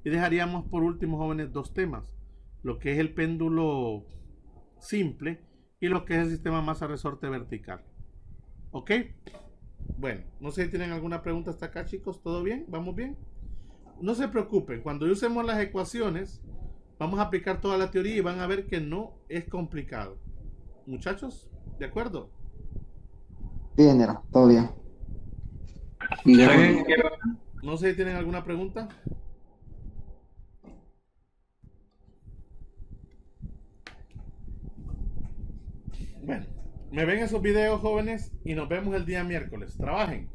y dejaríamos por último, jóvenes, dos temas: lo que es el péndulo simple y lo que es el sistema masa-resorte vertical. ¿Ok? Bueno, no sé si tienen alguna pregunta hasta acá, chicos. ¿Todo bien? ¿Vamos bien? No se preocupen, cuando usemos las ecuaciones vamos a aplicar toda la teoría y van a ver que no es complicado. Muchachos, ¿de acuerdo? Sí, ingeniero, todo bien. No sé si tienen alguna pregunta. Bueno, me ven esos videos, jóvenes, y nos vemos el día miércoles. Trabajen.